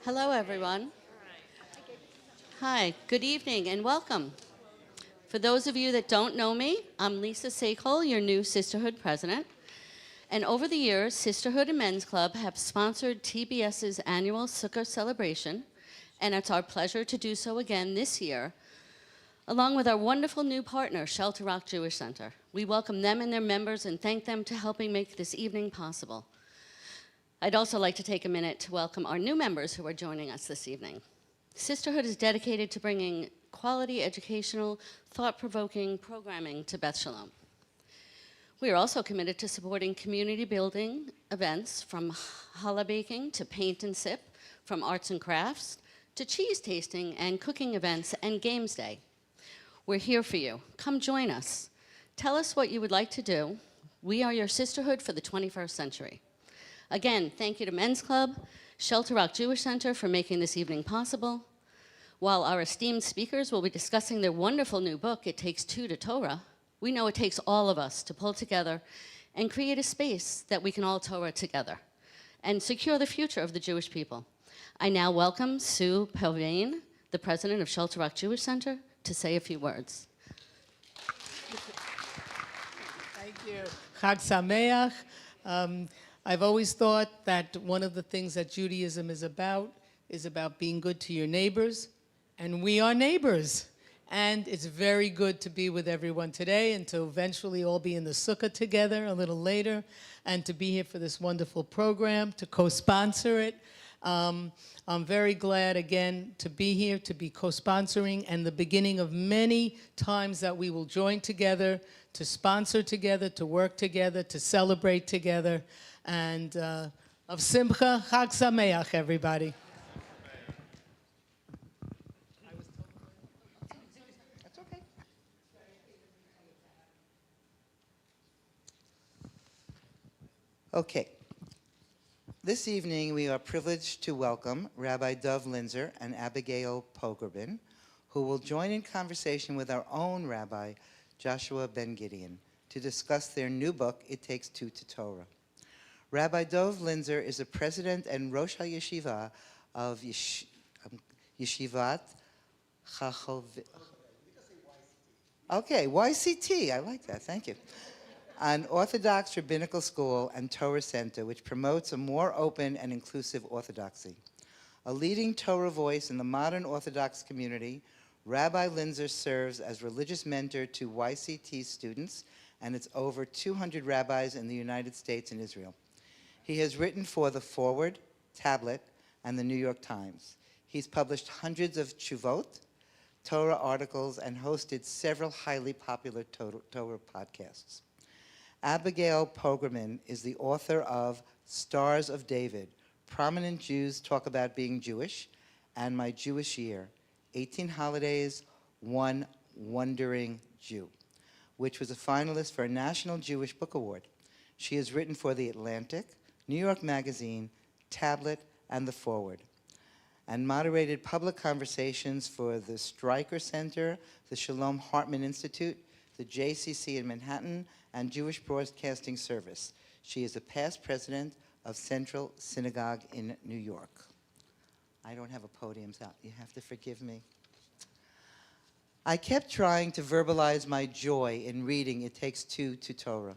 Hello, everyone. Hi, good evening, and welcome. For those of you that don't know me, I'm Lisa Sakol, your new Sisterhood president. And over the years, Sisterhood and Men's Club have sponsored TBS's annual Sukkot Celebration, and it's our pleasure to do so again this year, along with our wonderful new partner, Shelter Rock Jewish Center. We welcome them and their members and thank them for helping make this evening possible. I'd also like to take a minute to welcome our new members who are joining us this evening. Sisterhood is dedicated to bringing quality, educational, thought-provoking programming to Beth Shalom. We are also committed to supporting community building events from challah baking to paint and sip, from arts and crafts to cheese tasting and cooking events and games day. We're here for you. Come join us. Tell us what you would like to do. We are your sisterhood for the 21st century. Again, thank you to Men's Club, Shelter Rock Jewish Center for making this evening possible. While our esteemed speakers will be discussing their wonderful new book, It Takes Two to Torah, we know it takes all of us to pull together and create a space that we can all Torah together and secure the future of the Jewish people. I now welcome Sue Pogrebin, the president of Shelter Rock Jewish Center, to say a few words. Thank you. Chag Sameach. I've always thought that one of the things that Judaism is about being good to your neighbors, and we are neighbors. And it's very good to be with everyone today and to eventually all be in the sukkah together a little later and to be here for this wonderful program, to co-sponsor it. I'm very glad, again, to be here, to be co-sponsoring, and the beginning of many times that we will join together, to sponsor together, to work together, to celebrate together. And of Simcha, Chag Sameach, everybody. That's okay. Okay. This evening, we are privileged to welcome Rabbi Dov Linzer and Abigail Pogrebin, who will join in conversation with our own Rabbi, Joshua Ben Gideon, to discuss their new book, It Takes Two to Torah. Rabbi Dov Linzer is the president and Rosh HaYeshiva of Yeshivat Chachov. Okay, YCT, I like that, thank you. An Orthodox rabbinical school and Torah center which promotes a more open and inclusive orthodoxy. A leading Torah voice in the modern Orthodox community, Rabbi Linzer serves as religious mentor to YCT students and its over 200 rabbis in the United States and Israel. He has written for The Forward, Tablet, and the New York Times. He's published hundreds of tshuvot, Torah articles, and hosted several highly popular Torah podcasts. Abigail Pogrebin is the author of Stars of David, Prominent Jews Talk About Being Jewish, and My Jewish Year, 18 Holidays, One Wondering Jew, which was a finalist for a National Jewish Book Award. She has written for The Atlantic, New York Magazine, Tablet, and The Forward, and moderated public conversations for the Stryker Center, the Shalom Hartman Institute, the JCC in Manhattan, and Jewish Broadcasting Service. She is a past president of Central Synagogue in New York. I don't have a podium, so you have to forgive me. I kept trying to verbalize my joy in reading It Takes Two to Torah.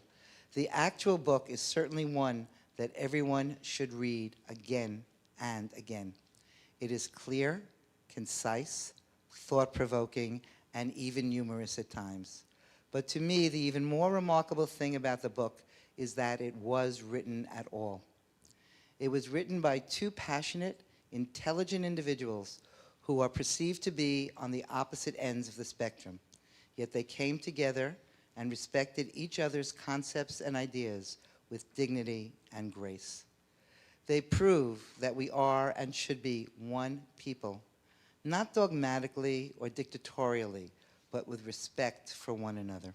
The actual book is certainly one that everyone should read again and again. It is clear, concise, thought-provoking, and even humorous at times. But to me, the even more remarkable thing about the book is that it was written at all. It was written by two passionate, intelligent individuals who are perceived to be on the opposite ends of the spectrum. Yet they came together and respected each other's concepts and ideas with dignity and grace. They prove that we are and should be one people, not dogmatically or dictatorially, but with respect for one another.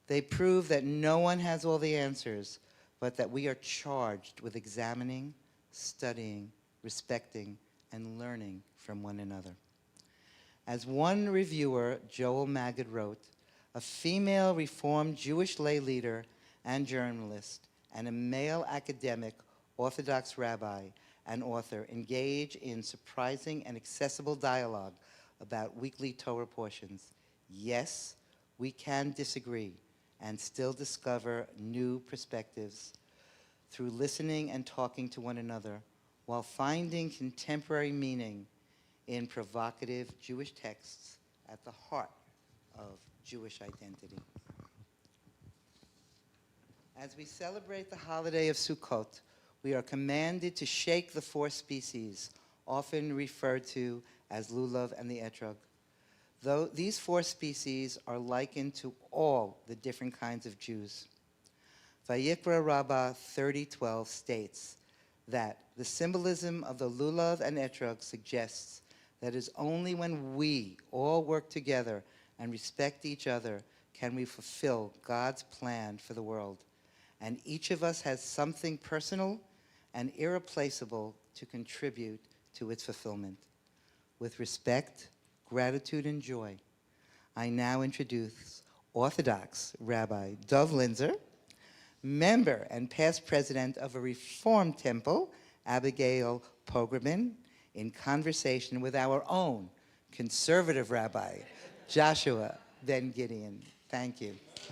They prove that no one has all the answers, but that we are charged with examining, studying, respecting, and learning from one another. As one reviewer, Joel Maggid, wrote, a female Reformed Jewish lay leader and journalist, and a male academic Orthodox rabbi and author, engage in surprising and accessible dialogue about weekly Torah portions. Yes, we can disagree and still discover new perspectives through listening and talking to one another while finding contemporary meaning in provocative Jewish texts at the heart of Jewish identity. As we celebrate the holiday of Sukkot, we are commanded to shake the four species, often referred to as lulav and the etrog. Though these four species are likened to all the different kinds of Jews. Vayikra Rabbah 30:12 states that the symbolism of the lulav and etrog suggests that it is only when we all work together and respect each other can we fulfill God's plan for the world. And each of us has something personal and irreplaceable to contribute to its fulfillment. With respect, gratitude, and joy, I now introduce Orthodox Rabbi Dov Linzer, member and past president of a Reformed temple, Abigail Pogrebin, in conversation with our own conservative rabbi, Joshua Ben Gideon. Thank you. That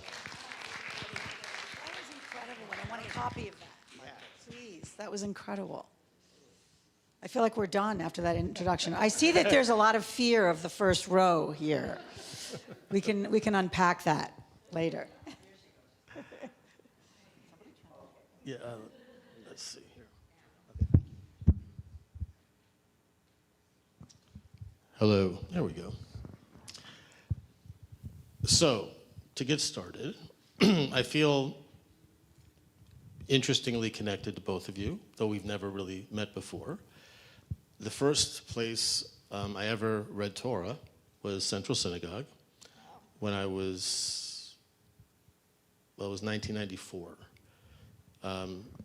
was incredible, and I want a copy of that. Please, that was incredible. I feel like we're done after that introduction. I see that there's a lot of fear of the first row here. We can unpack that later. Yeah, let's see here. Hello, there we go. So, to get started, I feel interestingly connected to both of you, though we've never really met before. The first place I ever read Torah was Central Synagogue when it was 1994.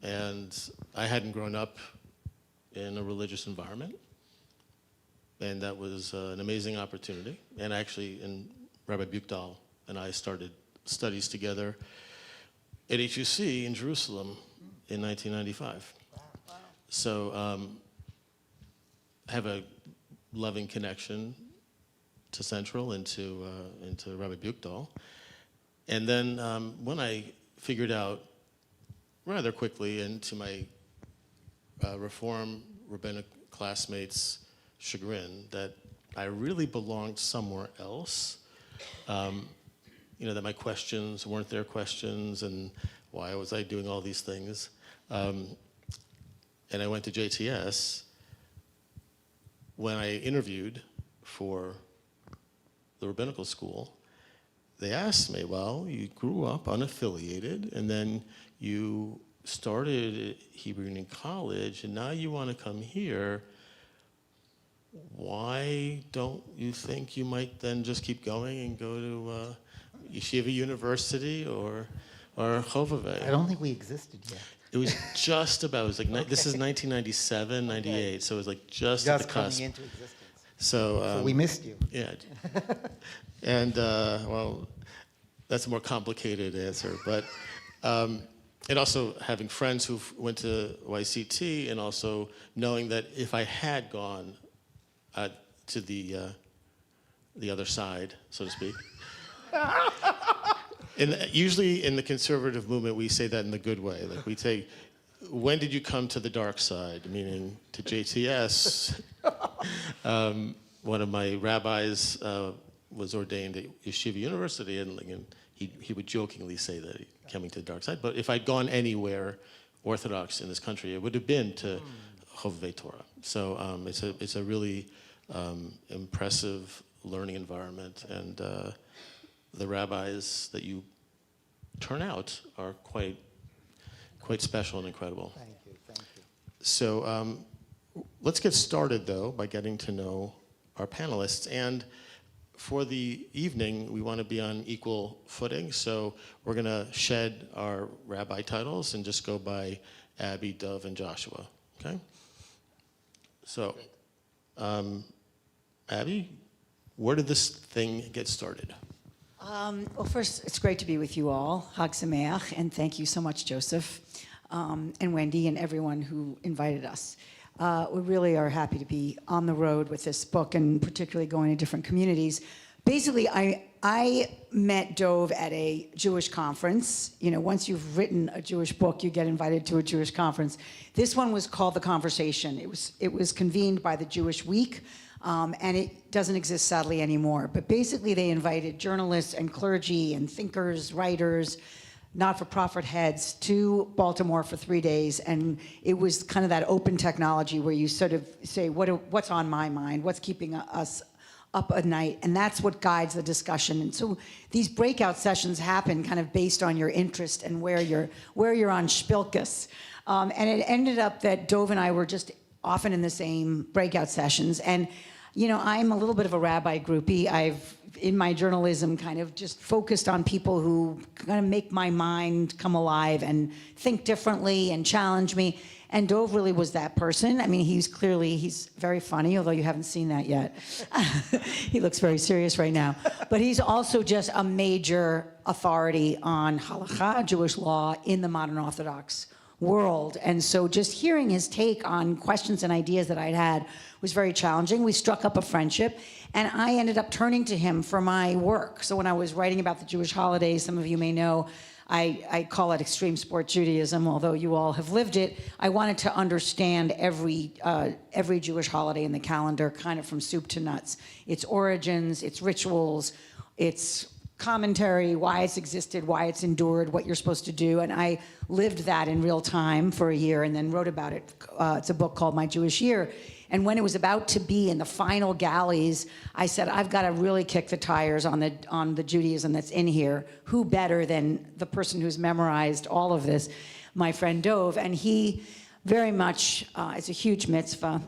And I hadn't grown up in a religious environment, and that was an amazing opportunity. And actually, Rabbi Abigail and I started studies together at HUC in Jerusalem in 1995. Wow. So I have a loving connection to Central and to Rabbi Abigail. And then when I figured out rather quickly, and to my Reform rabbinic classmates' chagrin, that I really belonged somewhere else. That my questions weren't their questions, and why was I doing all these things? And I went to JTS. When I interviewed for the rabbinical school, they asked me, well, you grew up unaffiliated, and then you started Hebrew Union College, and now you want to come here. Why don't you think you might then just keep going and go to Yeshiva University or Chovevei? I don't think we existed yet. It was just about, it was like, this is 1997, 98, so it was like just at the cusp. Coming into existence. So we missed you. Yeah. And, well, that's a more complicated answer, but, and also having friends who went to YCT, and also knowing that if I had gone to the other side, so to speak. Usually in the conservative movement, we say that in the good way. Like we say, when did you come to the dark side? Meaning to JTS. One of my rabbis was ordained at Yeshiva University, and he would jokingly say that he coming to the dark side. But if I'd gone anywhere Orthodox in this country, it would have been to Chovevei Torah. So it's a really impressive learning environment, and the rabbis that you turn out are quite special and incredible. Thank you. So let's get started, though, by getting to know our panelists. And for the evening, we want to be on equal footing, so we're going to shed our rabbi titles and just go by Abby, Dov, and Joshua, okay? So, Abby, where did this thing get started? Well, first, it's great to be with you all. Chag Sameach, and thank you so much, Joseph, and Wendy, and everyone who invited us. we really are happy to be on the road with this book and particularly going to different communities. Basically, I met Dove at a Jewish conference. You know, once you've written a Jewish book, you get invited to a Jewish conference. This one was called The Conversation. It was convened by the Jewish Week, and it doesn't exist sadly anymore. But basically, they invited journalists and clergy and thinkers, writers, not-for-profit heads to Baltimore for 3 days, and it was kind of that open technology where you sort of say, what's on my mind, what's keeping us up at night, and that's what guides the discussion. And so these breakout sessions happen kind of based on your interest and where you're on Spilkus. And it ended up that Dove and I were just often in the same breakout sessions. And you know, I'm a little bit of a rabbi groupie. I've, in my journalism, kind of just focused on people who kind of make my mind come alive and think differently and challenge me. And Dove really was that person. I mean, he's very funny, although you haven't seen that yet. He looks very serious right now. But he's also just a major authority on halakha, Jewish law, in the modern Orthodox world. And so just hearing his take on questions and ideas that I'd had was very challenging. We struck up a friendship, and I ended up turning to him for my work. So when I was writing about the Jewish holidays, some of you may know, I call it extreme sport Judaism, although you all have lived it. I wanted to understand every Jewish holiday in the calendar, kind of from soup to nuts. Its origins, its rituals, its commentary, why it's existed, why it's endured, what you're supposed to do. And I lived that in real time for a year and then wrote about it. It's a book called My Jewish Year. And when it was about to be in the final galleys, I said, I've got to really kick the tires on the Judaism that's in here. Who better than the person who's memorized all of this, my friend Dove? And he very much, it's a huge mitzvah,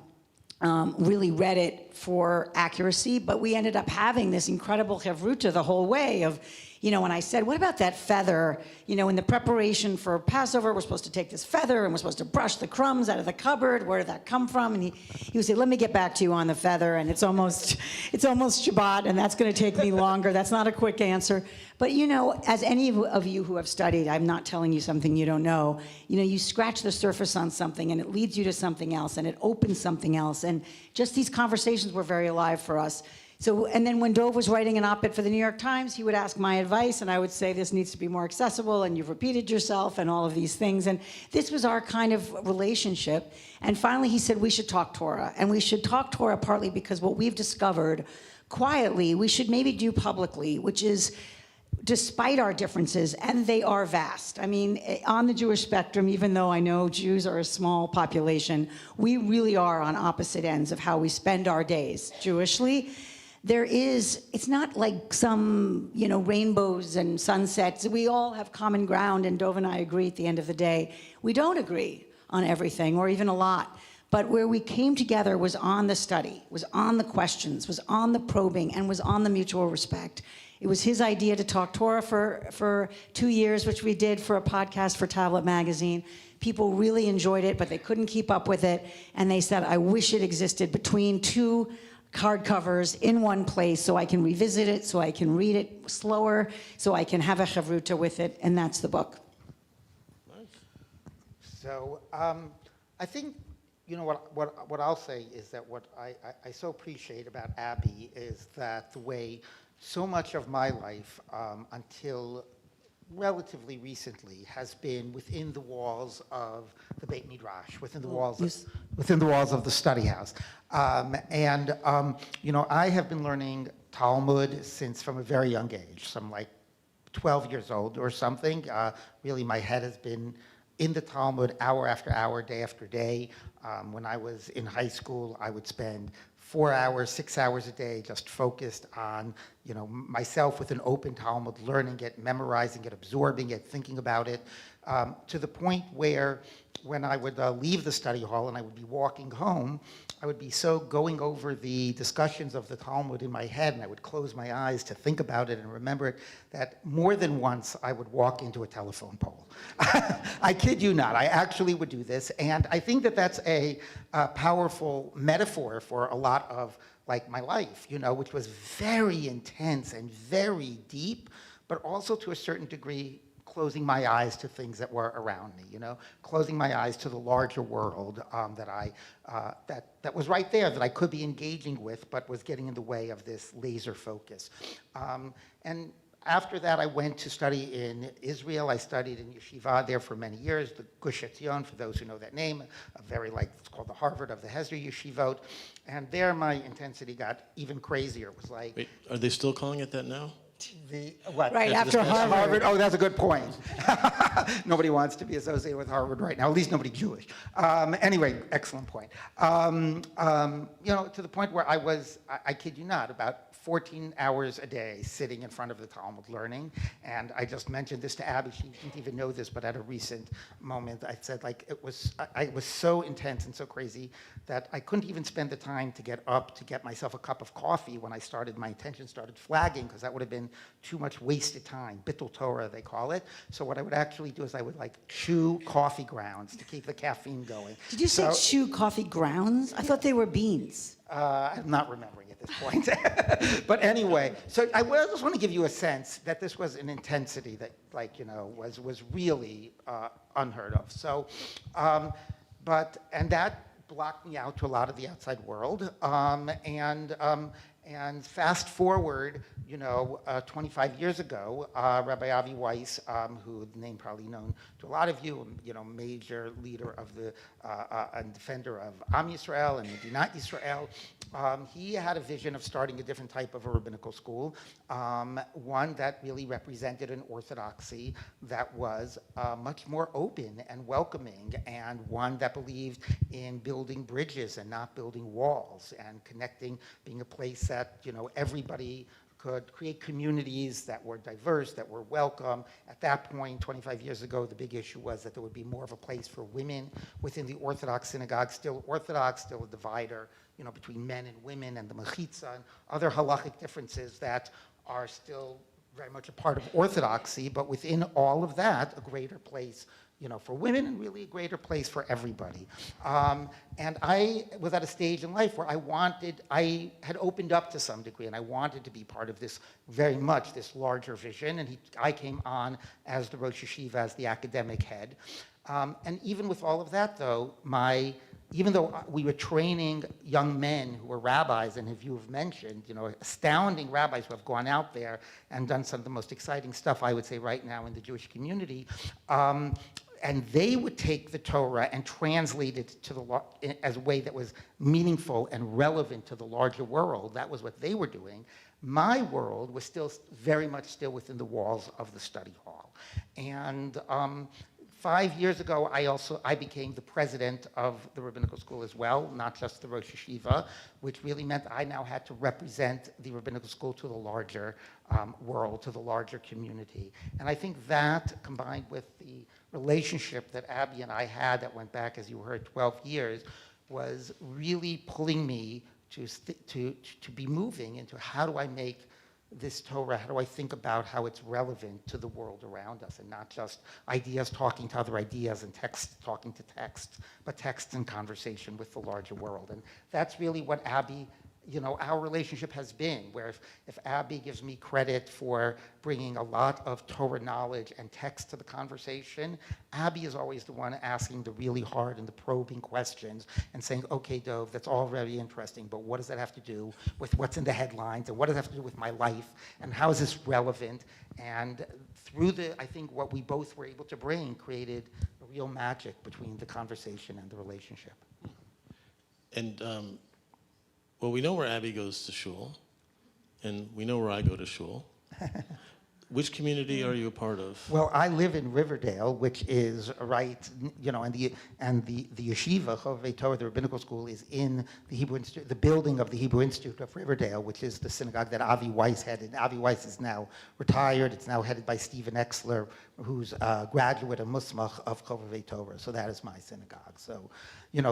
really read it for accuracy, but we ended up having this incredible chevruta the whole way of, you know, when I said, what about that feather? You know, in the preparation for Passover, we're supposed to take this feather and we're supposed to brush the crumbs out of the cupboard. Where did that come from? And he would say, let me get back to you on the feather. And it's almost Shabbat, and that's going to take me longer. That's not a quick answer. But, you know, as any of you who have studied, I'm not telling you something you don't know. You know, you scratch the surface on something and it leads you to something else and it opens something else. And just these conversations were very alive for us. So, and then when Dove was writing an op-ed for the New York Times, he would ask my advice, and I would say, this needs to be more accessible, and you've repeated yourself, and all of these things. And this was our kind of relationship. And finally, he said, we should talk Torah. And we should talk Torah partly because what we've discovered quietly, we should maybe do publicly, which is, despite our differences, and they are vast. I mean, on the Jewish spectrum, even though I know Jews are a small population, we really are on opposite ends of how we spend our days Jewishly. It's not like some, you know, rainbows and sunsets. We all have common ground, and Dove and I agree at the end of the day. We don't agree on everything, or even a lot. But where we came together was on the study, was on the questions, was on the probing, and was on the mutual respect. It was his idea to talk Torah for 2 years, which we did for a podcast for Tablet Magazine. People really enjoyed it, but they couldn't keep up with it. And they said, I wish it existed between two hardcovers in one place so I can revisit it, so I can read it slower, so I can have a chavruta with it, and that's the book. So I think, you know, what I'll say is that what I so appreciate about Abby is that the way so much of my life until relatively recently has been within the walls of the Beit Midrash, within the walls of the study house. You know, I have been learning Talmud since from a very young age. So I'm like 12 years old or something. Really, my head has been in the Talmud hour after hour, day after day. When I was in high school, I would spend 4 hours, 6 hours a day just focused on, you know, myself with an open Talmud, learning it, memorizing it, absorbing it, thinking about it, to the point where when I would leave the study hall and I would be walking home, I would be so going over the discussions of the Talmud in my head, and I would close my eyes to think about it and remember it, that more than once I would walk into a telephone pole. I kid you not, I actually would do this, and I think that that's a powerful metaphor for a lot of like my life, you know, which was very intense and very deep, but also to a certain degree closing my eyes to things that were around me, closing my eyes to the larger world that was right there, that I could be engaging with, but was getting in the way of this laser focus. And after that, I went to study in Israel. I studied in yeshiva there for many years, the Gush Etzion, for those who know that name, it's called the Harvard of the Hesder Yeshivot. And there my intensity got even crazier. It was like... Wait, are they still calling it that now? What? Right after Harvard. Oh, that's a good point. Nobody wants to be associated with Harvard right now, at least nobody Jewish. Anyway, excellent point. To the point where I kid you not, about 14 hours a day sitting in front of the Talmud learning. And I just mentioned this to Abby. She didn't even know this, but at a recent moment, I said, it was so intense and so crazy that I couldn't even spend the time to get up to get myself a cup of coffee when my attention started flagging, because that would have been too much wasted time. Bittul Torah, they call it. So what I would actually do is I would chew coffee grounds to keep the caffeine going. Did you say chew coffee grounds? I thought they were beans. I'm not remembering at this point. But anyway, so I just want to give you a sense that this was an intensity that, was really unheard of. So, and that blocked me out to a lot of the outside world. And fast forward, 25 years ago, Rabbi Avi Weiss, who the name probably known to a lot of you, major leader of and defender of Am Yisrael and Medinat Yisrael, he had a vision of starting a different type of a rabbinical school, one that really represented an orthodoxy that was much more open and welcoming, and one that believed in building bridges and not building walls, and connecting, being a place that everybody could create communities that were diverse, that were welcome. At that point, 25 years ago, the big issue was that there would be more of a place for women within the Orthodox synagogue, still Orthodox, still a divider, between men and women, and the mechitza and other halachic differences that are still very much a part of Orthodoxy, but within all of that, a greater place for women, and really a greater place for everybody. And I was at a stage in life where I had opened up to some degree, and I wanted to be part of this, very much this larger vision, and I came on as the Rosh Yeshiva, as the academic head. And even with all of that, though, even though we were training young men who were rabbis, and as you have mentioned, astounding rabbis who have gone out there and done some of the most exciting stuff, I would say, right now in the Jewish community, and they would take the Torah and translate it as a way that was meaningful and relevant to the larger world. That was what they were doing. My world was still very much still within the walls of the study hall. And 5 years ago, I became the president of the rabbinical school as well, not just the Rosh Yeshiva, which really meant I now had to represent the rabbinical school to the larger world, to the larger community. And I think that, combined with the relationship that Abby and I had that went back, as you heard, 12 years, was really pulling me to be moving into how do I make this Torah, how do I think about how it's relevant to the world around us, and not just ideas talking to other ideas and text talking to text, but text and conversation with the larger world. And that's really what Abby, our relationship has been, where if Abby gives me credit for bringing a lot of Torah knowledge and text to the conversation, Abby is always the one asking the really hard and the probing questions and saying, okay, Dov, that's all very interesting, but what does that have to do with what's in the headlines, and what does that have to do with my life, and how is this relevant? And through I think what we both were able to bring created a real magic between the conversation and the relationship. And well, we know where Abby goes to shul, and we know where I go to shul. Which community are you a part of? Well, I live in Riverdale, which is right, and the yeshiva, Chovevei Torah, the rabbinical school, is in the Hebrew Institute, the building of the Hebrew Institute of Riverdale, which is the synagogue that Avi Weiss headed. Avi Weiss is now retired. It's now headed by Stephen Exler, who's a graduate of Musmach of Chovevei Torah. So that is my synagogue. So,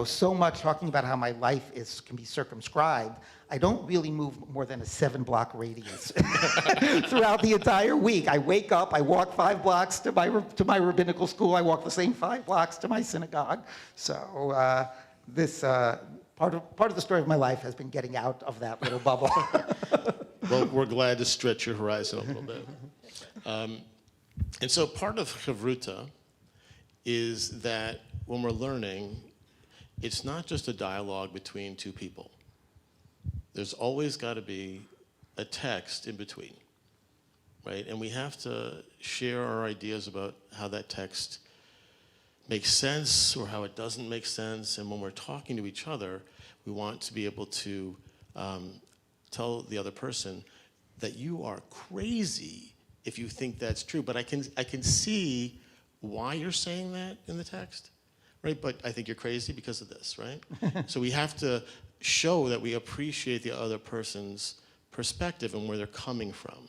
so much talking about how my life can be circumscribed. I don't really move more than a 7-block radius throughout the entire week. I wake up, I walk 5 blocks to my rabbinical school. I walk the same 5 blocks to my synagogue. So this part of the story of my life has been getting out of that little bubble. Well, we're glad to stretch your horizon a little bit. And so part of Chavruta is that when we're learning, it's not just a dialogue between two people. There's always got to be a text in between, right? And we have to share our ideas about how that text makes sense or how it doesn't make sense. And when we're talking to each other, we want to be able to tell the other person that you are crazy if you think that's true. But I can see why you're saying that in the text, right? But I think you're crazy because of this, right? So we have to show that we appreciate the other person's perspective and where they're coming from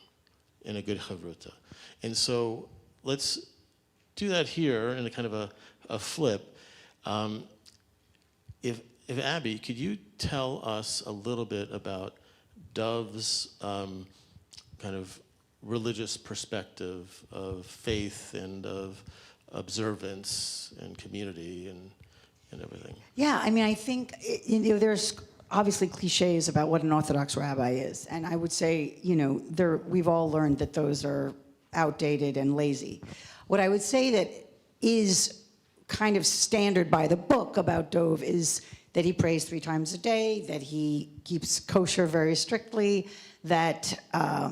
in a good chavruta. And so let's do that here in a kind of a flip. If Abby, could you tell us a little bit about Dove's kind of religious perspective of faith and of observance and community and everything? Yeah, I mean, I think there's obviously cliches about what an Orthodox rabbi is, and I would say we've all learned that those are outdated and lazy. What I would say that is kind of standard by the book about Dove is that he prays 3 times a day, that he keeps kosher very strictly, that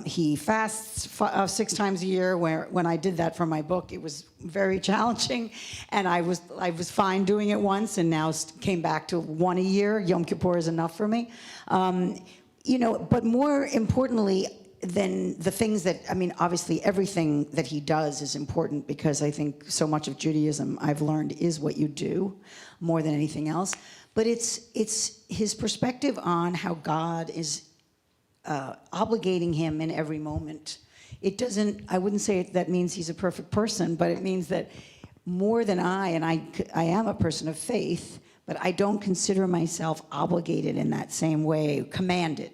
he fasts 6 times a year. When I did that for my book, it was very challenging, and I was fine doing it once, and now came back to 1 a year. Yom Kippur is enough for me. But more importantly than the things that, I mean, obviously everything that he does is important, because I think so much of Judaism I've learned is what you do more than anything else. But it's his perspective on how God is obligating him in every moment. I wouldn't say that means he's a perfect person, but it means that more than I am a person of faith, but I don't consider myself obligated in that same way, commanded.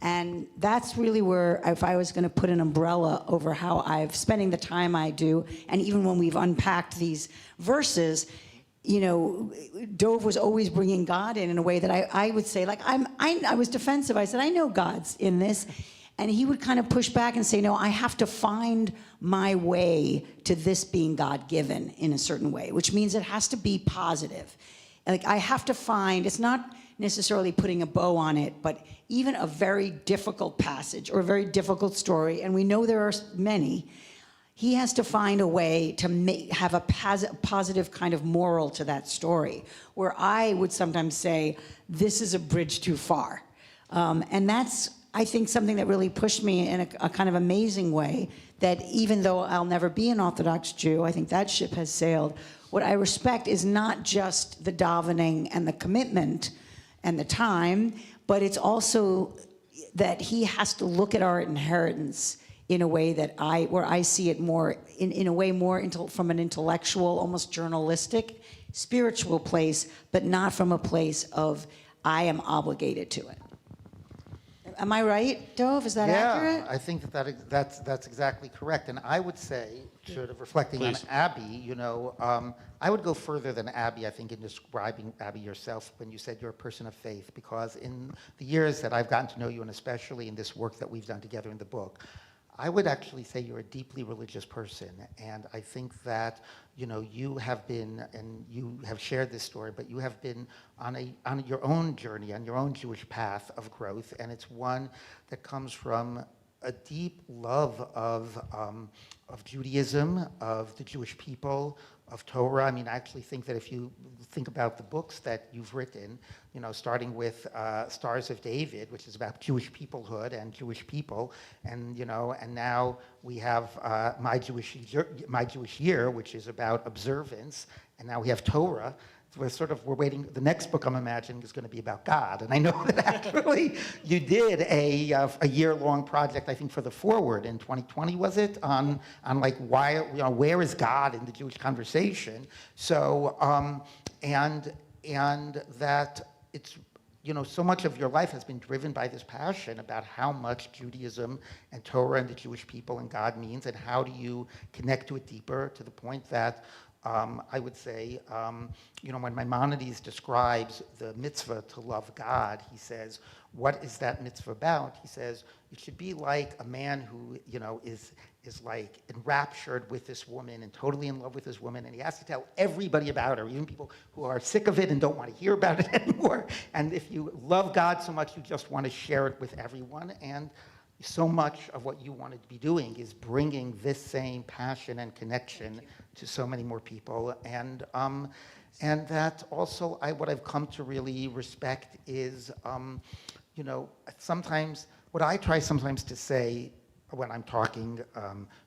And that's really where, if I was going to put an umbrella over how I'm spending the time I do, and even when we've unpacked these verses, Dove was always bringing God in a way that I would say, like, I was defensive. I said, I know God's in this. And he would kind of push back and say, no, I have to find my way to this being God-given in a certain way, which means it has to be positive. Like, I have to find, it's not necessarily putting a bow on it, but even a very difficult passage or a very difficult story, and we know there are many, he has to find a way to have a positive kind of moral to that story, where I would sometimes say, this is a bridge too far. And that's, I think, something that really pushed me in a kind of amazing way, that even though I'll never be an Orthodox Jew, I think that ship has sailed. What I respect is not just the davening and the commitment and the time, but it's also that he has to look at our inheritance in a way that where I see it more, in a way more from an intellectual, almost journalistic, spiritual place, but not from a place of I am obligated to it. Am I right, Dove? Is that accurate? Yeah, I think that's exactly correct. And I would say, sort of reflecting Please. on Abby, I would go further than Abby, I think, in describing Abby yourself when you said you're a person of faith, because in the years that I've gotten to know you, and especially in this work that we've done together in the book, I would actually say you're a deeply religious person. And I think that, you have been, and you have shared this story, but you have been on your own journey, on your own Jewish path of growth. And it's one that comes from a deep love of Judaism, of the Jewish people, of Torah. I mean, I actually think that if you think about the books that you've written, starting with Stars of David, which is about Jewish peoplehood and Jewish people, and and now we have My Jewish Year, which is about observance, and now we have Torah. We're waiting. The next book I'm imagining is going to be about God, and I know that actually you did a year-long project, I think, for the Forward in 2020, was it, on like why, where is God in the Jewish conversation? So and that it's, so much of your life has been driven by this passion about how much Judaism and Torah and the Jewish people and God means, and how do you connect to it deeper, to the point that I would say, when Maimonides describes the mitzvah to love God, he says, what is that mitzvah about? He says, it should be like a man who, is like enraptured with this woman and totally in love with this woman, and he has to tell everybody about her, even people who are sick of it and don't want to hear about it anymore. And if you love God so much, you just want to share it with everyone. And so much of what you wanted to be doing is bringing this same passion and connection to so many more people. And that also, what I've come to really respect is, sometimes, what I try sometimes to say when I'm talking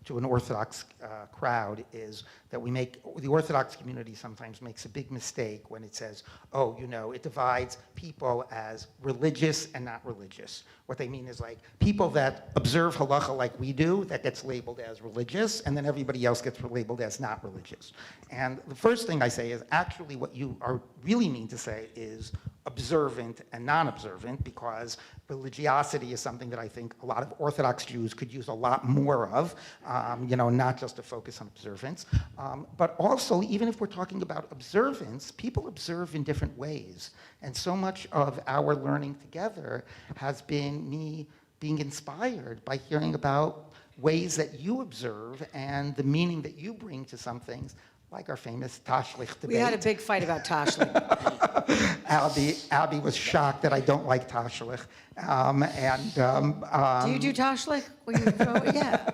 to an Orthodox crowd is that the Orthodox community sometimes makes a big mistake when it says, oh, it divides people as religious and not religious. What they mean is like people that observe halacha like we do, that gets labeled as religious, and then everybody else gets labeled as not religious. And the first thing I say is actually what you really mean to say is observant and non-observant, because religiosity is something that I think a lot of Orthodox Jews could use a lot more of, not just to focus on observance. But also, even if we're talking about observance, people observe in different ways. And so much of our learning together has been me being inspired by hearing about ways that you observe and the meaning that you bring to some things, like our famous Tashlich debate. We had a big fight about Tashlich. Abby was shocked that I don't like Tashlich. Do you do Tashlich? Yeah.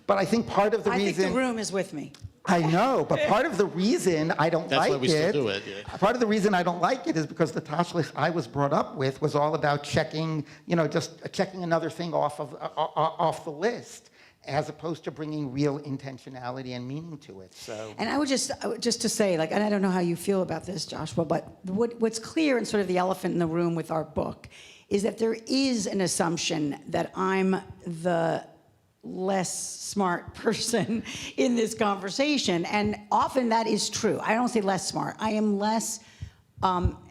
But I think part of the reason... I think the room is with me. I know, but part of the reason I don't That's like why we still do it, yeah. Part of the reason I don't like it is because the Tashlich I was brought up with was all about checking, just checking another thing off the list, as opposed to bringing real intentionality and meaning to it. So. And I would just to say, and I don't know how you feel about this, Joshua, but what's clear and sort of the elephant in the room with our book is that there is an assumption that I'm the less smart person in this conversation. And often that is true. I don't say less smart. I am less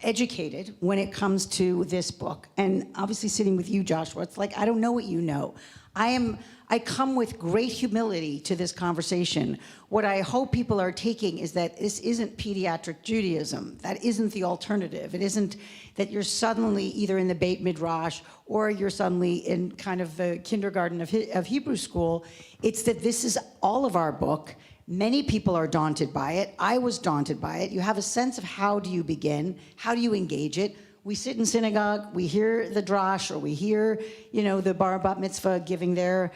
educated when it comes to this book. And obviously sitting with you, Joshua, it's like, I don't know what you know. I come with great humility to this conversation. What I hope people are taking is that this isn't pediatric Judaism. That isn't the alternative. It isn't that you're suddenly either in the Beit Midrash or you're suddenly in kind of the kindergarten of Hebrew school. It's that this is all of our book. Many people are daunted by it. I was daunted by it. You have a sense of how do you begin? How do you engage it? We sit in synagogue, we hear the drash, or we hear, the bar bat mitzvah giving their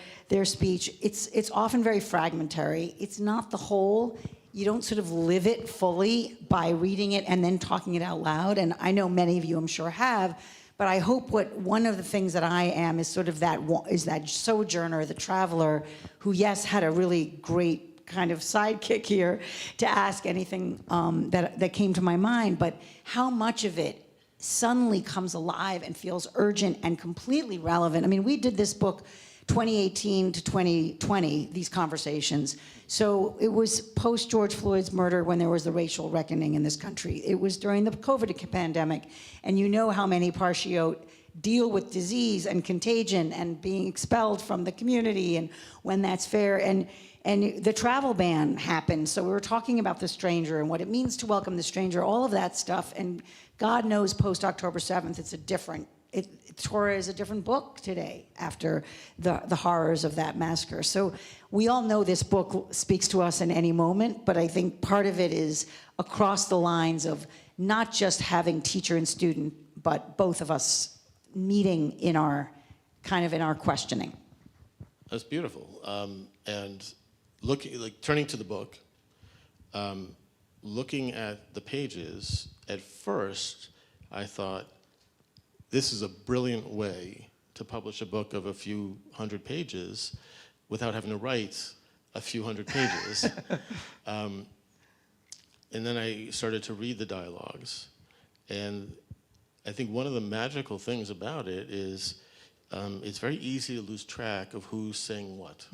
speech. It's often very fragmentary. It's not the whole. You don't sort of live it fully by reading it and then talking it out loud. And I know many of you, I'm sure, have. But I hope one of the things that I am is sort of that sojourner, the traveler, who, yes, had a really great kind of sidekick here to ask anything that came to my mind. But how much of it suddenly comes alive and feels urgent and completely relevant. I mean, we did this book 2018 to 2020, these conversations. So it was post George Floyd's murder when there was the racial reckoning in this country. It was during the COVID pandemic. And you know how many Parshiot deal with disease and contagion and being expelled from the community and when that's fair. And the travel ban happened. So we were talking about the stranger and what it means to welcome the stranger, all of that stuff. And God knows post October 7th, Torah is a different book today after the horrors of that massacre. So we all know this book speaks to us in any moment, but I think part of it is across the lines of not just having teacher and student, but both of us meeting in our questioning. That's beautiful. And turning to the book, looking at the pages, at first I thought, this is a brilliant way to publish a book of a few hundred pages without having to write a few hundred pages. And then I started to read the dialogues. And I think one of the magical things about it is it's very easy to lose track of who's saying what,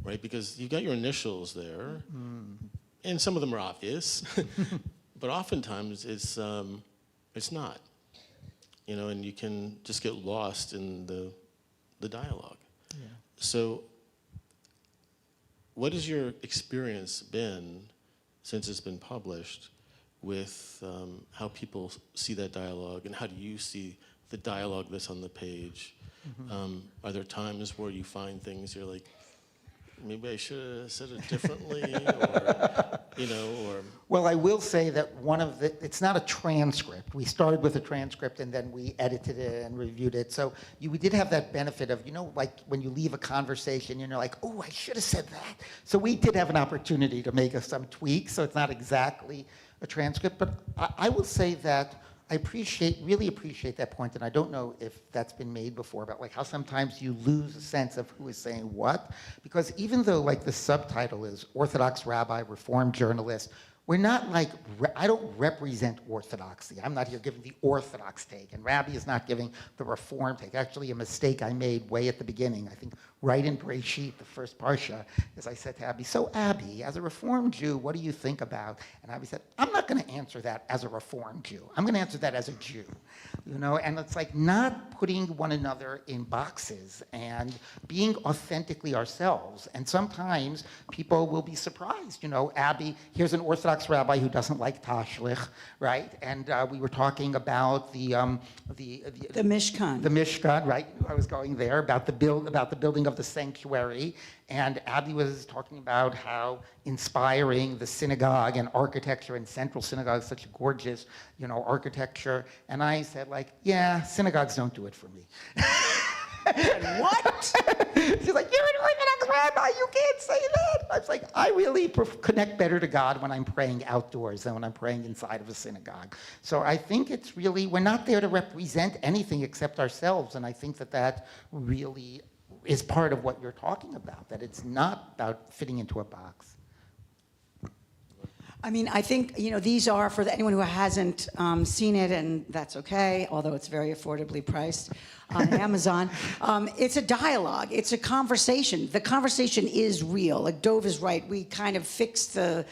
right? Because you've got your initials there, and some of them are obvious, but oftentimes it's not, and you can just get lost in the dialogue. Yeah. So what has your experience been since it's been published with how people see that dialogue, and how do you see the dialogue that's on the page. Are there times where you find things you're like, maybe I should have said it differently, or, or... Well, I will say that it's not a transcript. We started with a transcript and then we edited it and reviewed it. So we did have that benefit of, like when you leave a conversation, you're like, oh, I should have said that. So we did have an opportunity to make some tweaks, so it's not exactly a transcript. But I will say that I really appreciate that point, and I don't know if that's been made before, about like how sometimes you lose a sense of who is saying what, because even though like the subtitle is Orthodox Rabbi, Reformed Journalist, we're not like, I don't represent Orthodoxy. I'm not here giving the Orthodox take, and Rabbi is not giving the Reform take. Actually, a mistake I made way at the beginning, I think right in Breshit, the first Parsha, is I said to Abby, so Abby, as a Reformed Jew, what do you think about? And Abby said, I'm not going to answer that as a Reformed Jew. I'm going to answer that as a Jew. And it's like not putting one another in boxes and being authentically ourselves. And sometimes people will be surprised. Abby, here's an Orthodox rabbi who doesn't like tashlich, right? And we were talking about the Mishkan. The Mishkan, right? I was going there about the building of the sanctuary, and Abby was talking about how inspiring the synagogue and architecture and Central Synagogue is such a gorgeous, architecture. And I said, like, yeah, synagogues don't do it for me. What? She's like, you're an Orthodox rabbi, you can't say that. I was like, I really connect better to God when I'm praying outdoors than when I'm praying inside of a synagogue. So I think it's really, we're not there to represent anything except ourselves, and I think that really is part of what you're talking about, that it's not about fitting into a box. I mean, I think, these are, for anyone who hasn't seen it, and that's okay, although it's very affordably priced on Amazon. It's a dialogue. It's a conversation. The conversation is real. Like Dov is right. We kind of fixed the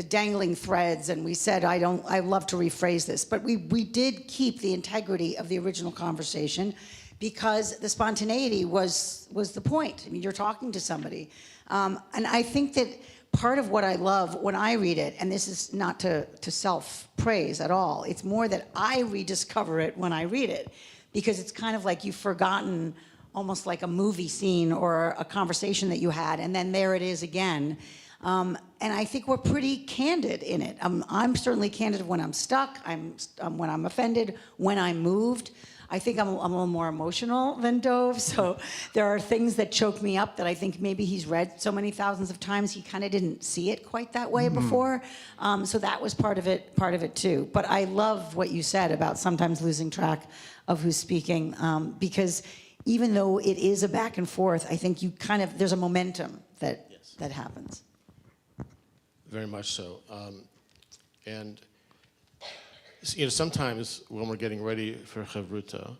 dangling threads, and we said, I love to rephrase this, but we did keep the integrity of the original conversation, because the spontaneity was the point. I mean, you're talking to somebody. And I think that part of what I love when I read it, and this is not to self-praise at all, it's more that I rediscover it when I read it, because it's kind of like you've forgotten almost like a movie scene or a conversation that you had, and then there it is again. And I think we're pretty candid in it. I'm certainly candid when I'm stuck, when I'm offended, when I'm moved. I think I'm a little more emotional than Dov, so there are things that choke me up that I think maybe he's read so many thousands of times he kind of didn't see it quite that way before. So that was part of it too. But I love what you said about sometimes losing track of who's speaking, because even though it is a back and forth, I think there's a momentum that happens. Very much so. And sometimes when we're getting ready for Chavruta,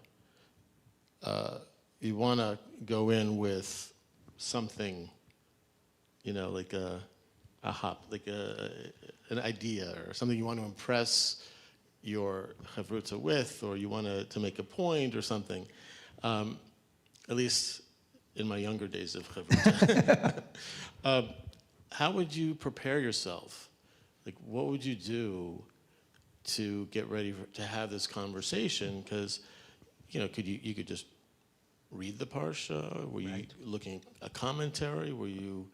you want to go in with something, like an idea or something you want to impress your Chavruta with, or you want to make a point or something. At least in my younger days of Chavruta. How would you prepare yourself? Like, what would you do to get ready to have this conversation? Because, you could just read the parsha. Were you looking at a commentary? Were you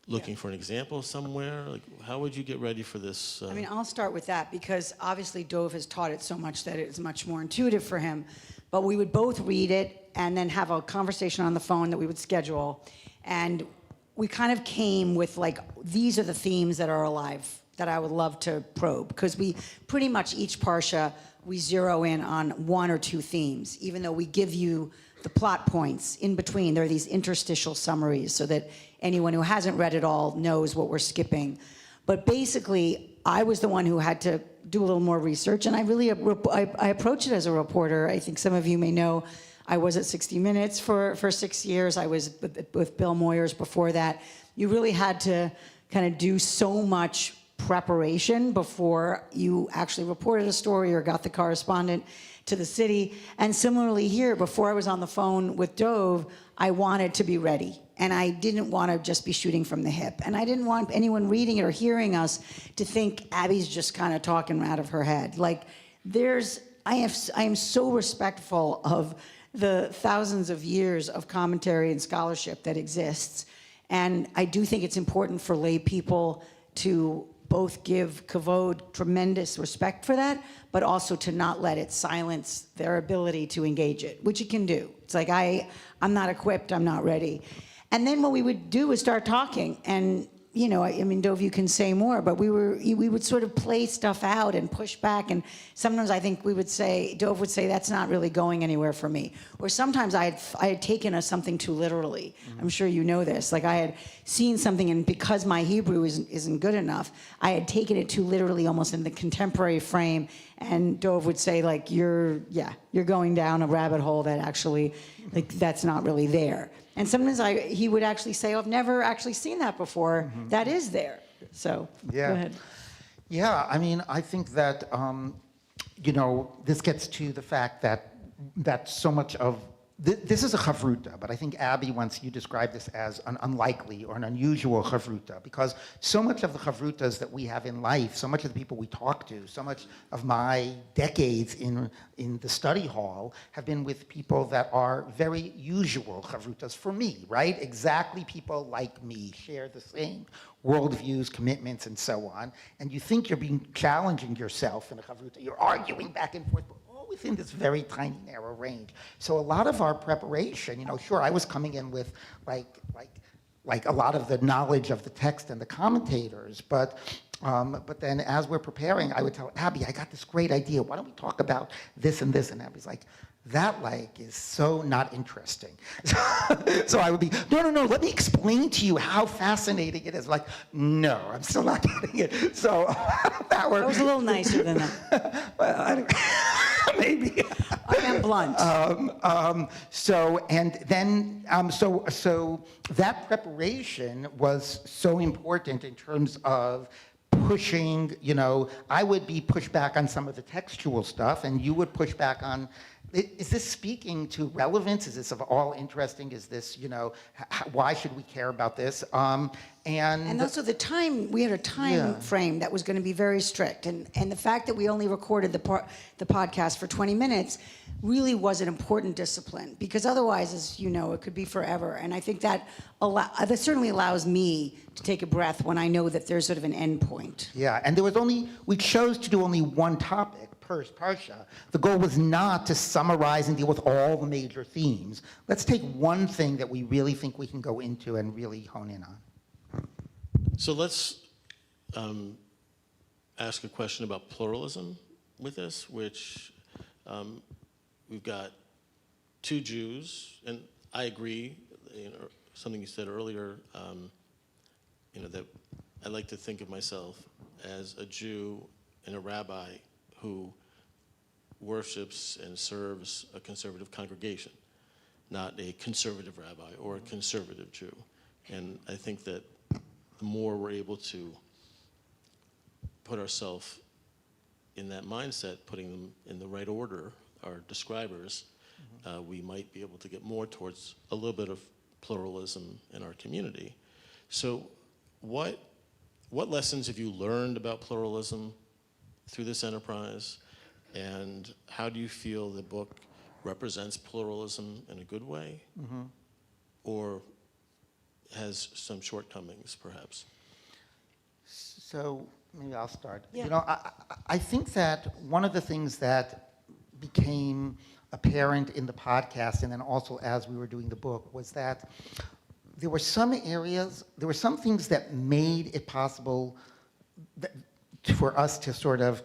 looking for an example somewhere? Like, how would you get ready for this? I mean, I'll start with that, because obviously Dov has taught it so much that it's much more intuitive for him. But we would both read it and then have a conversation on the phone that we would schedule. And we kind of came with, like, these are the themes that are alive that I would love to probe, because we pretty much each parsha, we zero in on one or two themes, even though we give you the plot points in between. There are these interstitial summaries so that anyone who hasn't read it all knows what we're skipping. But basically, I was the one who had to do a little more research, and I approached it as a reporter. I think some of you may know I was at 60 Minutes for 6 years. I was with Bill Moyers before that. You really had to kind of do so much preparation before you actually reported a story or got the correspondent to the city. And similarly here, before I was on the phone with Dov, I wanted to be ready. And I didn't want to just be shooting from the hip. And I didn't want anyone reading it or hearing us to think Abby's just kind of talking out of her head. Like, there's I am so respectful of the thousands of years of commentary and scholarship that exists. And I do think it's important for lay people to both give kavod, tremendous respect for that, but also to not let it silence their ability to engage it, which it can do. It's like, I'm not equipped, I'm not ready. And then what we would do is start talking, and you know, I mean, Dov, you can say more, but we would sort of play stuff out and push back, and sometimes I think Dov would say, that's not really going anywhere for me. Or sometimes I had taken something too literally. Mm-hmm. I'm sure you know this. Like I had seen something, and because my Hebrew isn't good enough, I had taken it too literally, almost in the contemporary frame, and Dov would say, like, you're going down a rabbit hole that actually, like, that's not really there. And sometimes he would actually say, I've never actually seen that before. Mm-hmm. That is there. So, yeah. Go ahead. Yeah, I mean, I think that, you know, this gets to the fact that so much of, this is a chavruta, but I think Abby, once you described this as an unlikely or an unusual chavruta, because so much of the chavrutas that we have in life, so much of the people we talk to, so much of my decades in the study hall have been with people that are very usual chavrutas for me, right? Exactly people like me, share the same worldviews, commitments, and so on. And you think you're challenging yourself in a chavruta, you're arguing back and forth, within this very tiny, narrow range. So a lot of our preparation, you know, sure, I was coming in with like a lot of the knowledge of the text and the commentators, but then as we're preparing, I would tell Abby, I got this great idea. Why don't we talk about this and this? And Abby's like, that is so not interesting. So I would be, no, let me explain to you how fascinating it is. Like, no, I'm still not getting it. So that was a little nicer than that. Well, I don't, maybe. I am blunt. So that preparation was so important in terms of pushing, you know, I would be pushed back on some of the textual stuff, and you would push back on, is this speaking to relevance? Is this of all interesting? Is this, you know, why should we care about this? And also the time, we had a time frame that was going to be very strict. And the fact that we only recorded the podcast for 20 minutes really was an important discipline, because otherwise, as you know, it could be forever. And I think that certainly allows me to take a breath when I know that there's sort of an end point. Yeah, and we chose to do only one topic. Parsha. The goal was not to summarize and deal with all the major themes. Let's take one thing that we really think we can go into and really hone in on. So let's ask a question about pluralism with this, which we've got two Jews, and I agree, you know, something you said earlier, you know, that I like to think of myself as a Jew and a rabbi who worships and serves a conservative congregation, not a conservative rabbi or a conservative Jew. And I think that the more we're able to put ourselves in that mindset, putting them in the right order, our describers, we might be able to get more towards a little bit of pluralism in our community. So what lessons have you learned about pluralism through this enterprise, and how do you feel the book represents pluralism in a good way, or has some shortcomings, perhaps? So maybe I'll start. Yeah. You know, I think that one of the things that became apparent in the podcast, and then also as we were doing the book, was that there were some things that made it possible for us to sort of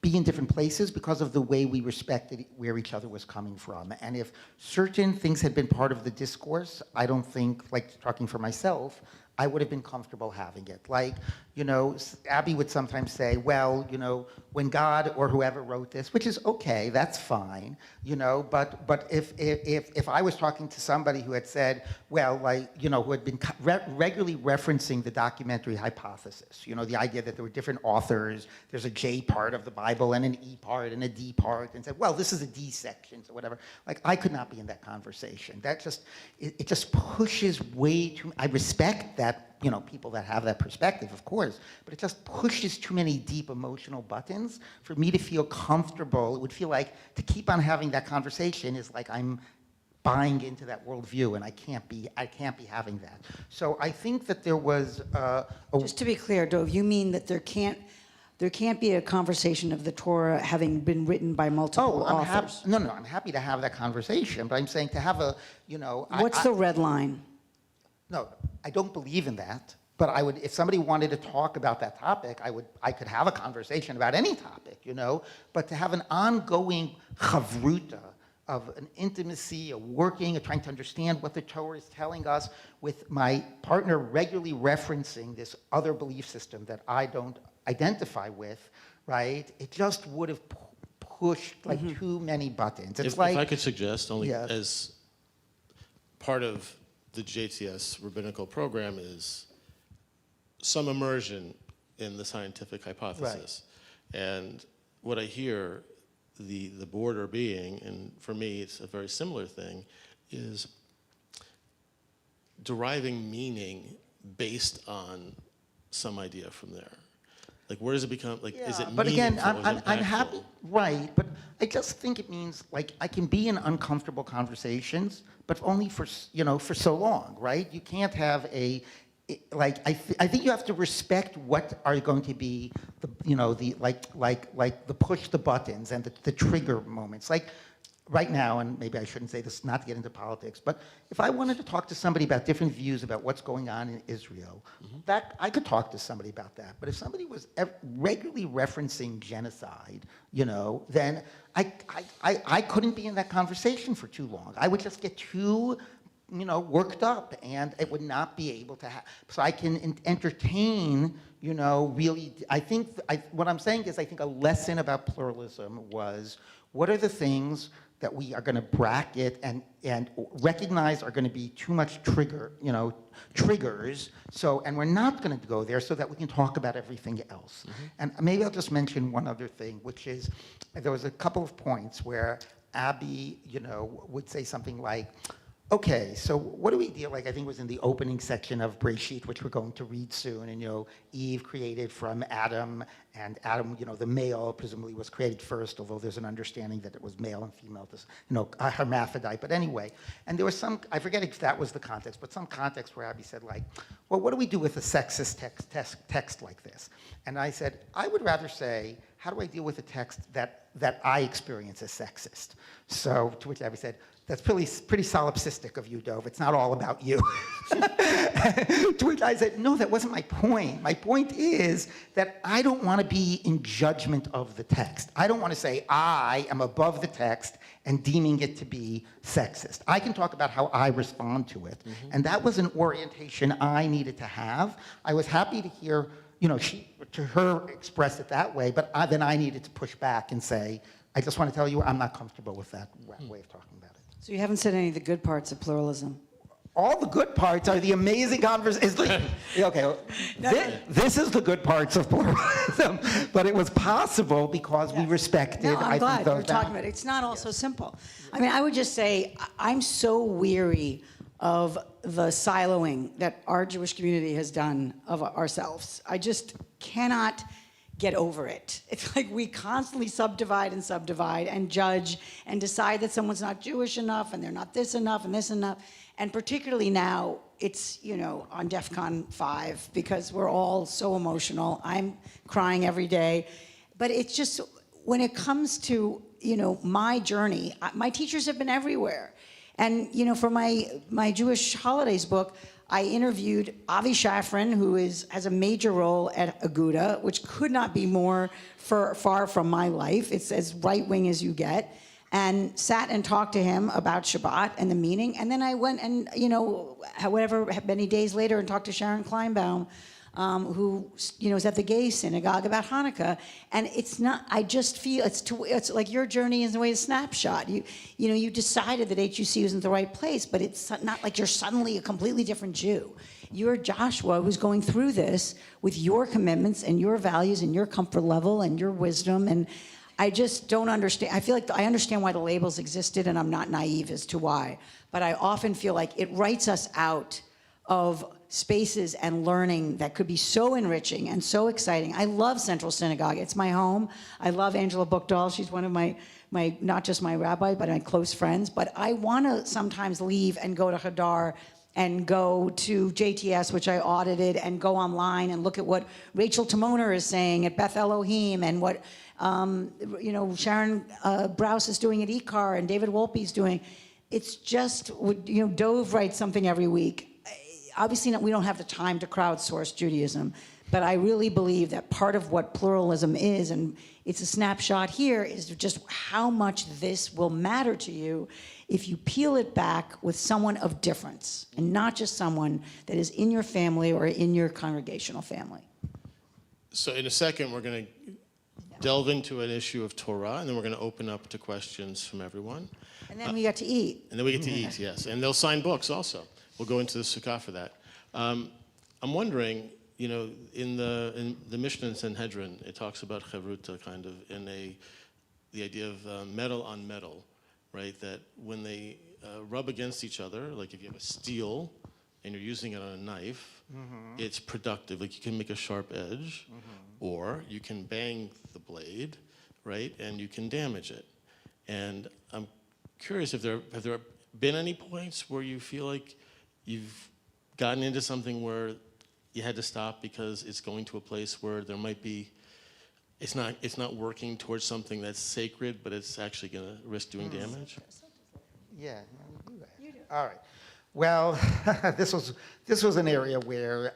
be in different places because of the way we respected where each other was coming from. And if certain things had been part of the discourse, I don't think, like talking for myself, I would have been comfortable having it. Like, you know, Abby would sometimes say, well, you know, when God or whoever wrote this, which is okay, that's fine, you know, but if I was talking to somebody who had said, well, like, you know, who had been regularly referencing the documentary hypothesis, you know, the idea that there were different authors, there's a J part of the Bible and an E part and a D part, and said, well, this is a D section, so whatever. Like, I could not be in that conversation. That just, it just pushes way too, I respect that, that, you know, people that have that perspective, of course, but it just pushes too many deep emotional buttons for me to feel comfortable. It would feel like to keep on having that conversation is like I'm buying into that worldview, and I can't be having that. So I think that there was Just to be clear, Dov, you mean that there can't be a conversation of the Torah having been written by multiple authors? No, I'm happy to have that conversation, but I'm saying to have a, you know. What's the red line? No, I don't believe in that. But I would, if somebody wanted to talk about that topic, I could have a conversation about any topic, you know. But to have an ongoing chavruta of an intimacy, a working, a trying to understand what the Torah is telling us, with my partner regularly referencing this other belief system that I don't identify with, right? It just would have pushed like too many buttons. It's If like, I could suggest, only Yes. as part of the JTS rabbinical program is some immersion in the scientific hypothesis. And what I hear the border being, and for me it's a very similar thing, is deriving meaning based on some idea from there. Like, where does it become, like, is it meaningful? but again, Is it I'm happy, impactful? right? But I just think it means like I can be in uncomfortable conversations, but only for for so long, right? You can't have like I think you have to respect what are going to be the the push the buttons and the trigger moments. Like right now, and maybe I shouldn't say this not to get into politics, but if I wanted to talk to somebody about different views about what's going on in Israel, that I could talk to somebody about that. But if somebody was regularly referencing genocide, then I couldn't be in that conversation for too long. I would just get too worked up, and it would not be able to have. So I can entertain, really. What I'm saying is, I think a lesson about pluralism was, what are the things that we are going to bracket and recognize are going to be too much triggers. So, and we're not going to go there, so that we can talk about everything else. And maybe I'll just mention one other thing, which is there was a couple of points where Abby, would say something like, okay, so what do we deal, like I think it was in the opening section of Breshit, which we're going to read soon, and Eve created from Adam, and Adam, the male presumably was created first, although there's an understanding that it was male and female, this, a hermaphrodite, but anyway. And there was some, I forget if that was the context, but some context where Abby said like, well, what do we do with a sexist text like this? And I said, I would rather say, how do I deal with a text that I experience as sexist? So, to which Abby said, that's pretty solipsistic of you, Dov. It's not all about you. To which I said, no, that wasn't my point. My point is that I don't want to be in judgment of the text. I don't want to say I am above the text and deeming it to be sexist. I can talk about how I respond to it. And that was an orientation I needed to have. I was happy to hear, she, to her, express it that way, but then I needed to push back and say, I just want to tell you I'm not comfortable with that way of talking about it. So you haven't said any of the good parts of pluralism. All the good parts are the amazing conversations. Okay, this is the good parts of pluralism, but it was possible because we respected. No, I'm glad those you're talking about it. It's not all so simple. I mean, I would just say I'm so weary of the siloing that our Jewish community has done of ourselves. I just cannot get over it. It's like we constantly subdivide and judge and decide that someone's not Jewish enough and they're not this enough and this enough. And particularly now, it's, on DEFCON 5 because we're all so emotional. I'm crying every day. But it's just, when it comes to, my journey, my teachers have been everywhere. And, for my Jewish holidays book, I interviewed Avi Shafran, who has a major role at Aguda, which could not be more far from my life. It's as right-wing as you get. And sat and talked to him about Shabbat and the meaning. And then I went and, however many days later, and talked to Sharon Kleinbaum, who, is at the gay synagogue about Hanukkah. And it's not, I just feel, it's like your journey is in a way a snapshot. You decided that HUC was in the right place, but it's not like you're suddenly a completely different Jew. You're Joshua who's going through this with your commitments and your values and your comfort level and your wisdom. And I just don't understand. I feel like I understand why the labels existed, and I'm not naive as to why. But I often feel like it writes us out of spaces and learning that could be so enriching and so exciting. I love Central Synagogue. It's my home. I love Angela Bookdahl. She's one of my not just my rabbi, but my close friends. But I want to sometimes leave and go to Hadar and go to JTS, which I audited, and go online and look at what Rachel Timoner is saying at Beth Elohim, and what Sharon Brous is doing at ECAR, and David Wolpe's doing. It's just, Dove writes something every week. Obviously, we don't have the time to crowdsource Judaism, but I really believe that part of what pluralism is, and it's a snapshot here, is just how much this will matter to you if you peel it back with someone of difference, and not just someone that is in your family or in your congregational family. So in a second, we're going to delve into an issue of Torah, and then we're going to open up to questions from everyone. And then we get to eat. And then we get to eat, yes. And they'll sign books also. We'll go into the Sukkah for that. I'm wondering, in the Mishnah in Sanhedrin, it talks about chavruta kind of in the idea of metal on metal, right? That when they rub against each other, like if you have a steel and you're using it on a knife, it's productive. Like you can make a sharp edge, or you can bang the blade, right? And you can damage it. And I'm curious if have there been any points where you feel like you've gotten into something where you had to stop because it's going to a place where there might be, it's not working towards something that's sacred, but it's actually going to risk doing damage? Yeah, you do that. All right. Well, this was an area where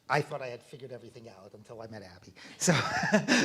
I thought I had figured everything out until I met Abby. So,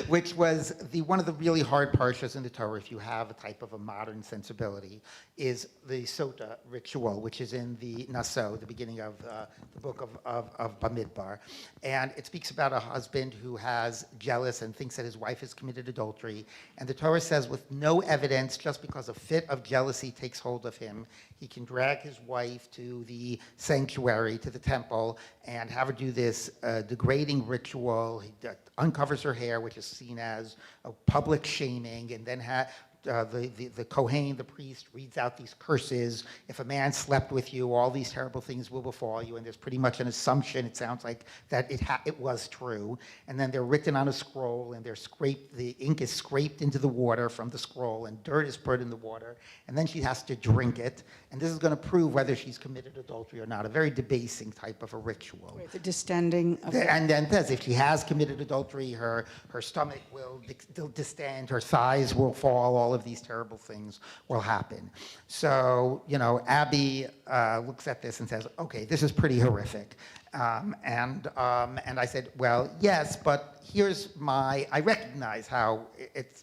which was one of the really hard parshas in the Torah, if you have a type of a modern sensibility, is the Sota ritual, which is in the Naso, the beginning of the book of Bamidbar. And it speaks about a husband who has jealous and thinks that his wife has committed adultery. And the Torah says, with no evidence, just because a fit of jealousy takes hold of him, he can drag his wife to the sanctuary, to the temple, and have her do this degrading ritual. He uncovers her hair, which is seen as a public shaming, and then the Kohen, the priest, reads out these curses. If a man slept with you, all these terrible things will befall you. And there's pretty much an assumption, it sounds like, that it was true. And then they're written on a scroll, and the ink is scraped into the water from the scroll, and dirt is put in the water. And then she has to drink it. And this is going to prove whether she's committed adultery or not, a very debasing type of a ritual. Right, the distending of and then says if she has committed adultery, her stomach will distend, her thighs will fall, all of these terrible things will happen. So, Abby looks at this and says, okay, this is pretty horrific. And I said, well, yes, but I recognize how it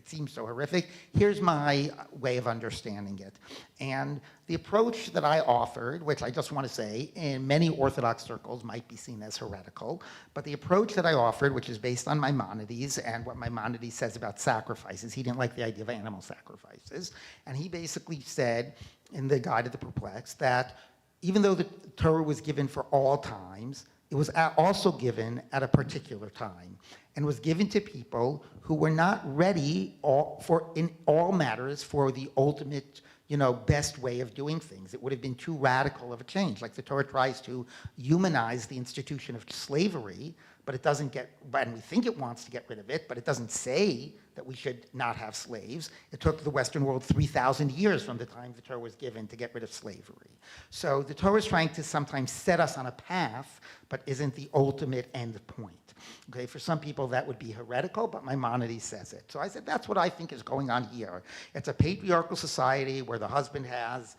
seems so horrific. Here's my way of understanding it. And the approach that I offered, which I just want to say, in many Orthodox circles might be seen as heretical, but the approach that I offered, which is based on Maimonides and what Maimonides says about sacrifices, he didn't like the idea of animal sacrifices, and he basically said in the Guide of the Perplexed that even though the Torah was given for all times, it was also given at a particular time, and was given to people who were not ready in all matters for the ultimate, best way of doing things. It would have been too radical of a change. Like the Torah tries to humanize the institution of slavery, but it doesn't and we think it wants to get rid of it, but it doesn't say that we should not have slaves. It took the Western world 3,000 years from the time the Torah was given to get rid of slavery. So the Torah is trying to sometimes set us on a path, but isn't the ultimate end point. Okay, for some people that would be heretical, but Maimonides says it. So I said, that's what I think is going on here. It's a patriarchal society where the husband has,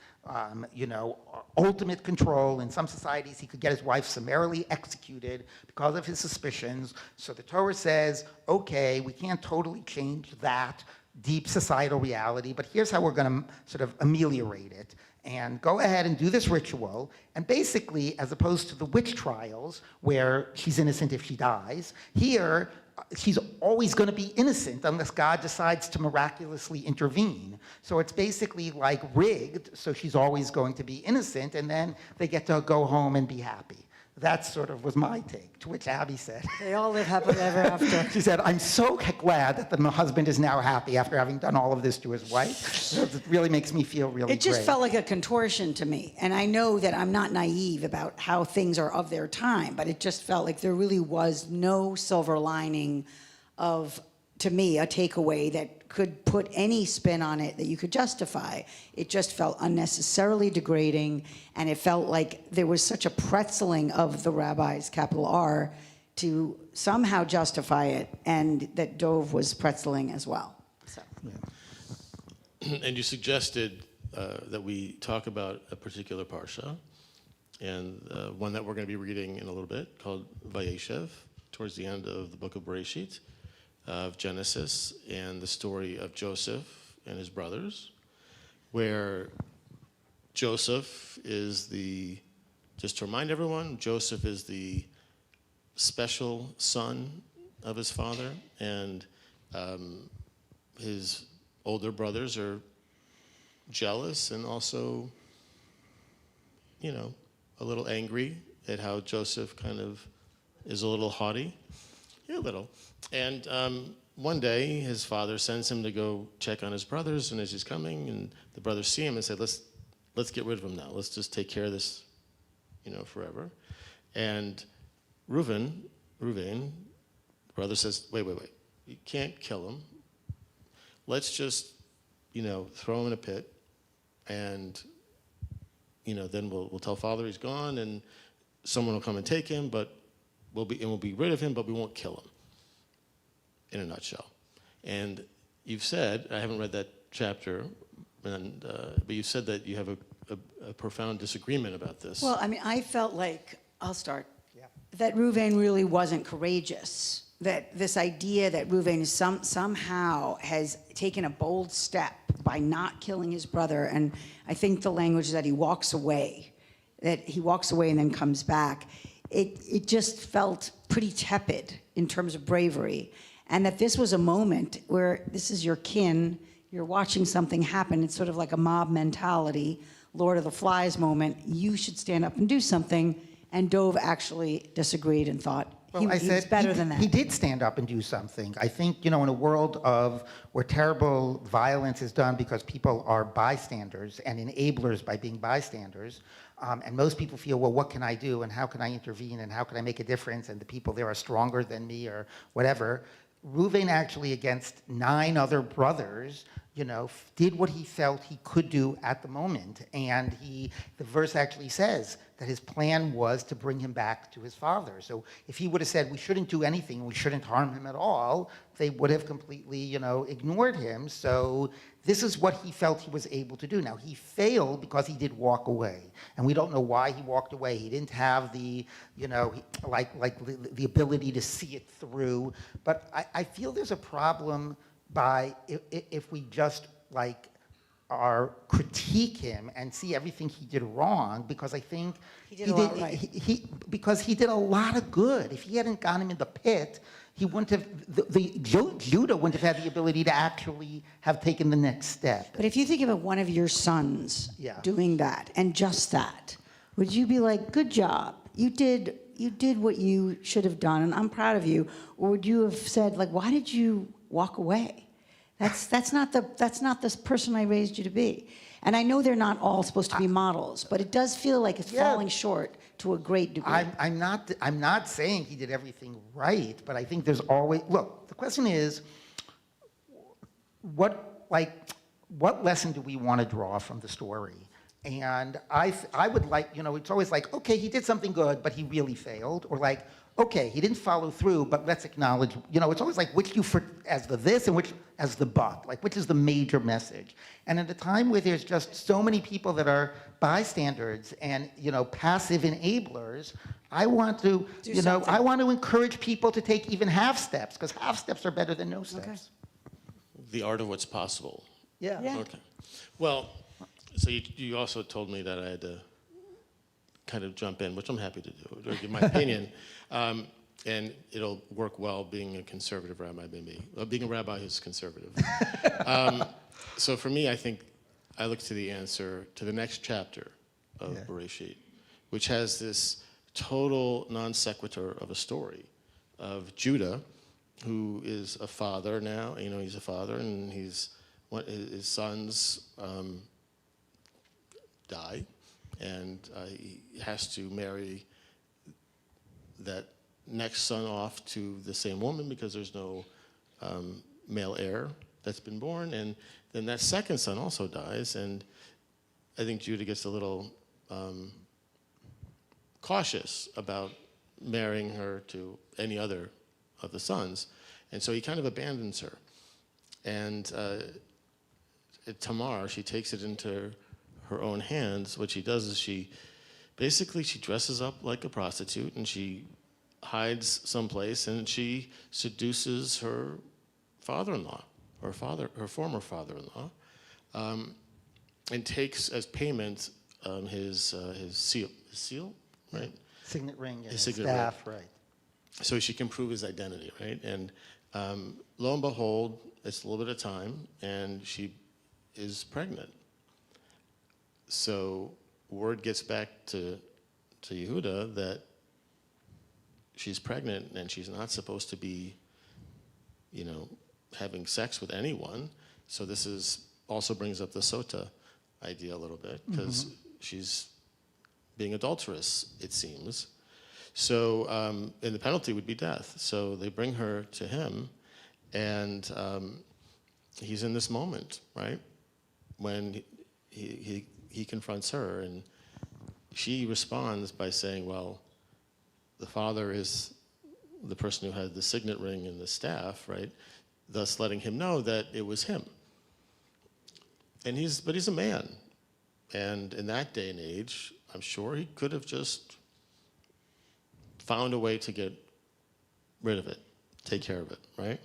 ultimate control. In some societies, he could get his wife summarily executed because of his suspicions. So the Torah says, okay, we can't totally change that deep societal reality, but here's how we're going to sort of ameliorate it. And go ahead and do this ritual. And basically, as opposed to the witch trials, where she's innocent if she dies, here, she's always going to be innocent unless God decides to miraculously intervene. So it's basically like rigged, so she's always going to be innocent, and then they get to go home and be happy. That sort of was my take, to which Abby said, They all live happily ever after. she said, I'm so glad that the husband is now happy after having done all of this to his wife. It really makes me feel really It just great. felt like a contortion to me. And I know that I'm not naive about how things are of their time, but it just felt like there really was no silver lining of, to me, a takeaway that could put any spin on it that you could justify. It just felt unnecessarily degrading, and it felt like there was such a pretzeling of the rabbis, capital R, to somehow justify it, and that Dove was pretzeling as well. So. And you suggested that we talk about a particular parsha, and one that we're going to be reading in a little bit, called Vayeshev, towards the end of the book of Bereshit, of Genesis, and the story of Joseph and his brothers, where Joseph is just to remind everyone, Joseph is the special son of his father, and his older brothers are jealous and also, a little angry at how Joseph kind of is a little haughty. Yeah, a little. And one day, his father sends him to go check on his brothers, and as he's coming, and the brothers see him and say, let's get rid of him now. Let's just take care of this, forever. And Reuven, brother says, wait. You can't kill him. Let's just, throw him in a pit, and, then we'll tell father he's gone, and someone will come and take him, but we'll be rid of him, but we won't kill him, in a nutshell. And you've said, I haven't read that chapter, but you said that you have a profound disagreement about this. Well, I mean, I felt like, I'll start, Yeah. that Reuven really wasn't courageous. That this idea that Reuven somehow has taken a bold step by not killing his brother, and I think the language is that he walks away and then comes back. It just felt pretty tepid in terms of bravery, and that this was a moment where this is your kin, you're watching something happen. It's sort of like a mob mentality, Lord of the Flies moment. You should stand up and do something, and Dove actually disagreed and thought he was better than that. He did stand up and do something. I think, in a world where terrible violence is done because people are bystanders and enablers by being bystanders, and most people feel, well, what can I do, and how can I intervene, and how can I make a difference, and the people there are stronger than me, or whatever. Reuven actually, against 9 other brothers, did what he felt he could do at the moment. And the verse actually says that his plan was to bring him back to his father. So if he would have said, we shouldn't do anything, we shouldn't harm him at all, they would have completely, ignored him. So this is what he felt he was able to do. Now, he failed because he did walk away. And we don't know why he walked away. He didn't have the, the ability to see it through. But I feel there's a problem if we just critique him and see everything he did wrong, because I think he did a lot right. Because he did a lot of good. If he hadn't gotten him in the pit, he wouldn't have, Judah wouldn't have had the ability to actually have taken the next step. But if you think about one of your sons doing that, and just that, would you be like, good job, you did what you should have done, and I'm proud of you? Or would you have said, why did you walk away? That's not the person I raised you to be. And I know they're not all supposed to be models, but it does feel like it's falling short to a great degree. I'm not saying he did everything right, but I think there's always, look, the question is, what lesson do we want to draw from the story? And I would like, it's always like, okay, he did something good, but he really failed, or okay, he didn't follow through, but let's acknowledge, it's always which as the this and which as the but, which is the major message. And at a time where there's just so many people that are bystanders and, passive enablers, I want to, I want to encourage people to take even half steps, because half steps are better than no steps. Okay. The art of what's possible. Yeah. Okay. Well, so you also told me that I had to kind of jump in, which I'm happy to do, or give my opinion. And it'll work well being a conservative rabbi, maybe. Being a rabbi who's conservative. So for me, I think I look to the answer to the next chapter of Bereshit, which has this total non sequitur of a story of Judah, who is a father now. He's a father, and his sons die, and he has to marry that next son off to the same woman because there's no male heir that's been born, and then that second son also dies, and I think Judah gets a little cautious about marrying her to any other of the sons, and so he kind of abandons her. And Tamar, she takes it into her own hands. What she does is she dresses up like a prostitute, and she hides someplace, and she seduces her father-in-law, her former father-in-law, and takes as payment his seal, right? Signet ring and His signet staff, right. So she can prove his identity, right? And lo and behold, it's a little bit of time, and she is pregnant. So word gets back to Yehuda that she's pregnant and she's not supposed to be, having sex with anyone. So this also brings up the sota idea a little bit, because she's being adulterous, it seems. So, and the penalty would be death. So they bring her to him, and he's in this moment, right, when he confronts her, and she responds by saying, well, the father is the person who had the signet ring and the staff, right, thus letting him know that it was him. And he's a man, and in that day and age, I'm sure he could have just found a way to get rid of it, take care of it, right?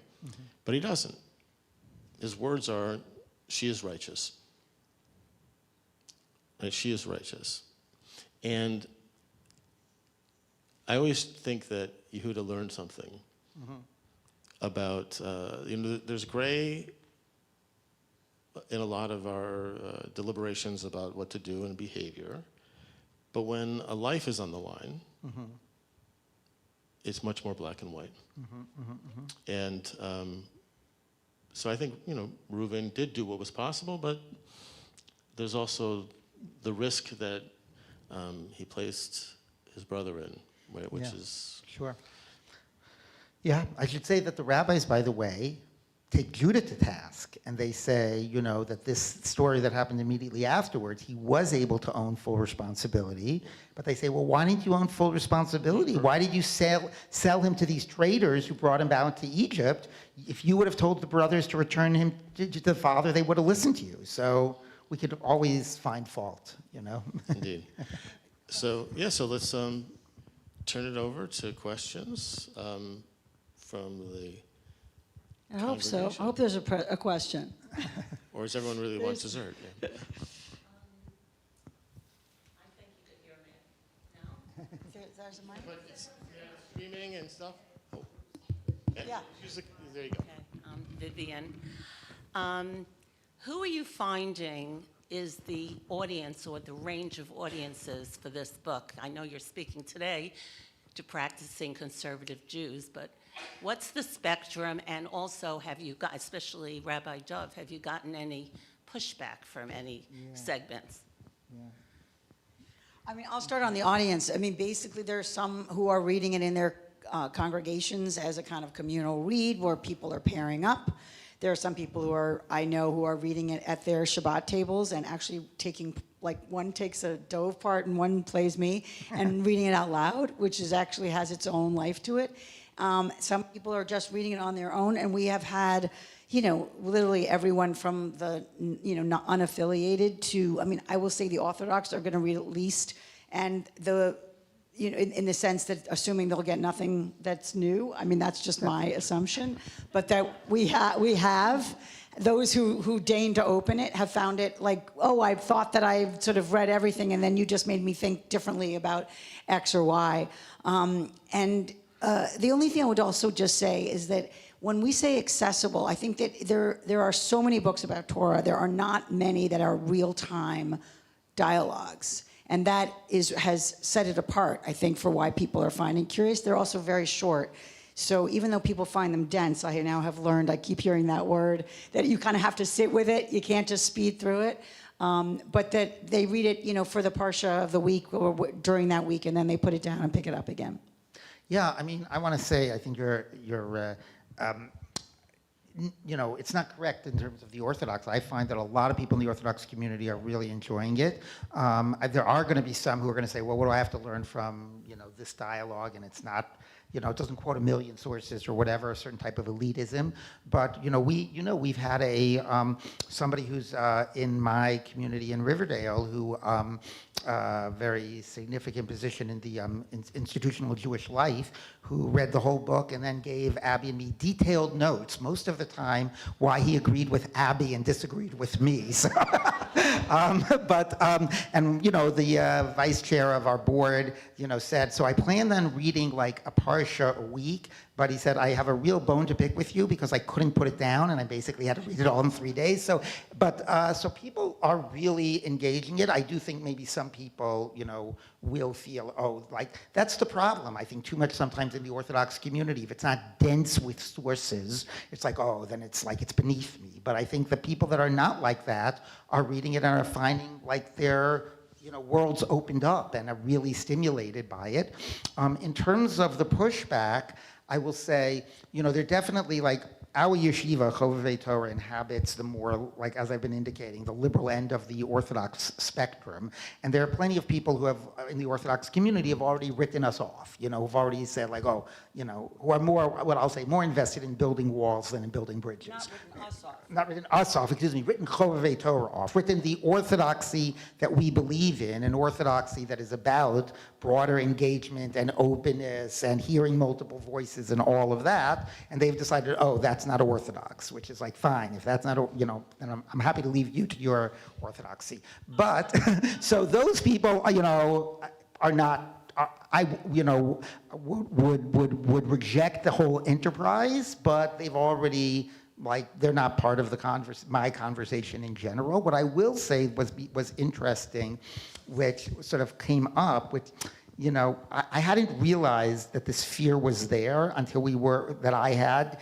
But he doesn't. His words are, she is righteous. Right? She is righteous. And I always think that Yehuda learned something about, there's gray in a lot of our deliberations about what to do and behavior, but when a life is on the line, it's much more black and white. And so I think, Reuven did do what was possible, but there's also the risk that he placed his brother in, right, which is... Sure. Yeah, I should say that the rabbis, by the way, take Judah to task, and they say, that this story that happened immediately afterwards, he was able to own full responsibility, but they say, well, why didn't you own full responsibility? Why did you sell him to these traders who brought him out to Egypt? If you would have told the brothers to return him to the father, they would have listened to you. So we could always find fault, Indeed. So let's turn it over to questions from the I hope so. I congregation. hope there's a question. Or does everyone really want dessert? Yeah. There's a mic. But it's streaming and stuff? Oh. Yeah. There you go. Okay, Vivian. Who are you finding is the audience or the range of audiences for this book? I know you're speaking today to practicing conservative Jews, but what's the spectrum? And also, have you got, especially Rabbi Dov, have you gotten any pushback from any segments? I mean, I'll start on the audience. I mean, basically, there are some who are reading it in their congregations as a kind of communal read where people are pairing up. There are some people I know who are reading it at their Shabbat tables and actually taking, like, one takes a Dove part and one plays me and reading it out loud, which actually has its own life to it. Some people are just reading it on their own, and we have had, literally everyone from the, not unaffiliated to, I mean, I will say the Orthodox are going to read at least, and the, in the sense that assuming they'll get nothing that's new. I mean, that's just my assumption, but that we have those who deign to open it have found it like, oh, I thought that I've sort of read everything, and then you just made me think differently about X or Y. The only thing I would also just say is that when we say accessible, I think that there are so many books about Torah. There are not many that are real-time dialogues. And that has set it apart, I think, for why people are finding curious. They're also very short. So even though people find them dense, I now have learned, I keep hearing that word, that you kind of have to sit with it. You can't just speed through it. But that they read it, for the Parsha of the week or during that week, and then they put it down and pick it up again. Yeah, I mean, I want to say, I think it's not correct in terms of the Orthodox. I find that a lot of people in the Orthodox community are really enjoying it. There are going to be some who are going to say, well, what do I have to learn from, this dialogue? And it's not, it doesn't quote a million sources or whatever, a certain type of elitism. But, we've had somebody who's in my community in Riverdale who, very significant position in the institutional Jewish life, who read the whole book and then gave Abby and me detailed notes, most of the time, why he agreed with Abby and disagreed with me. So, the vice chair of our board, said, so I planned on reading like a parsha a week, but he said, I have a real bone to pick with you because I couldn't put it down and I basically had to read it all in 3 days. So people are really engaging it. I do think maybe some people, will feel, that's the problem. I think too much sometimes in the Orthodox community. If it's not dense with sources, it's like, then it's beneath me. But I think the people that are not like that are reading it and are finding like their worlds opened up and are really stimulated by it. In terms of the pushback, I will say, they're definitely our yeshiva, Chovevei Torah, inhabits the more, as I've been indicating, the liberal end of the Orthodox spectrum. And there are plenty of people who have, in the Orthodox community, have already written us off, who've already said, who are more, what I'll say, more invested in building walls than in building bridges. Not written us off. Not written us off, written Chovevei Torah off, written the orthodoxy that we believe in, an orthodoxy that is about broader engagement and openness and hearing multiple voices and all of that. And they've decided, that's not orthodox, which is fine. If that's not, then I'm happy to leave you to your orthodoxy. But, so those people, are not, would reject the whole enterprise, but they've already, they're not part of the my conversation in general. What I will say was interesting, which sort of came up, which, I hadn't realized that this fear was there until that I had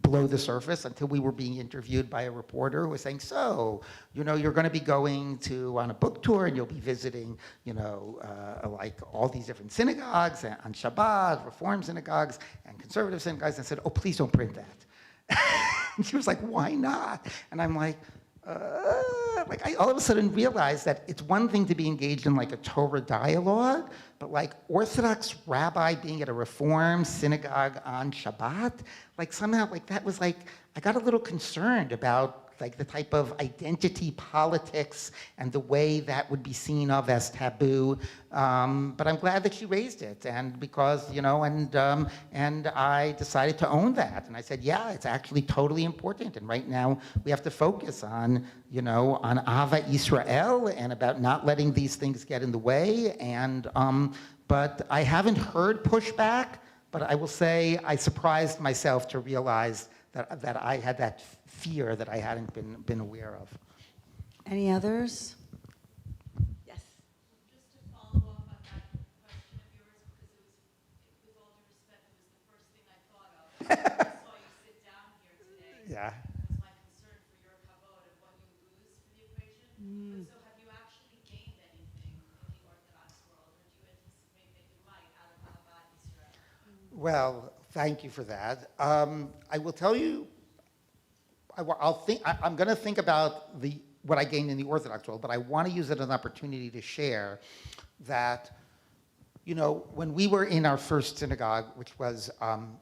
below the surface, until we were being interviewed by a reporter who was saying, so, you're going to be going on a book tour and you'll be visiting, all these different synagogues on Shabbat, Reform synagogues and conservative synagogues. And I said, please don't print that. And she was like, why not? And I'm like, I all of a sudden realized that it's one thing to be engaged in a Torah dialogue, but Orthodox rabbi being at a Reform synagogue on Shabbat, somehow that was I got a little concerned about the type of identity politics and the way that would be seen of as taboo. But I'm glad that she raised it, and because, and I decided to own that. And I said, yeah, it's actually totally important. And right now we have to focus on, on Ava Israel and about not letting these things get in the way. And, but I haven't heard pushback, but I will say I surprised myself to realize that I had that fear that I hadn't been aware of. Any others? Yes. Just to follow up on that question of yours, because with all due respect, it was the first thing I thought of. When I saw you sit down here today. Yeah. Was my concern for your kavod and what you lose for the equation. But so have you actually gained anything in the Orthodox world, or do you anticipate that you might out of Ahavat Israel? Well, thank you for that. I will tell you, I'm going to think about what I gained in the Orthodox world, but I want to use it as an opportunity to share that, when we were in our first synagogue, which was,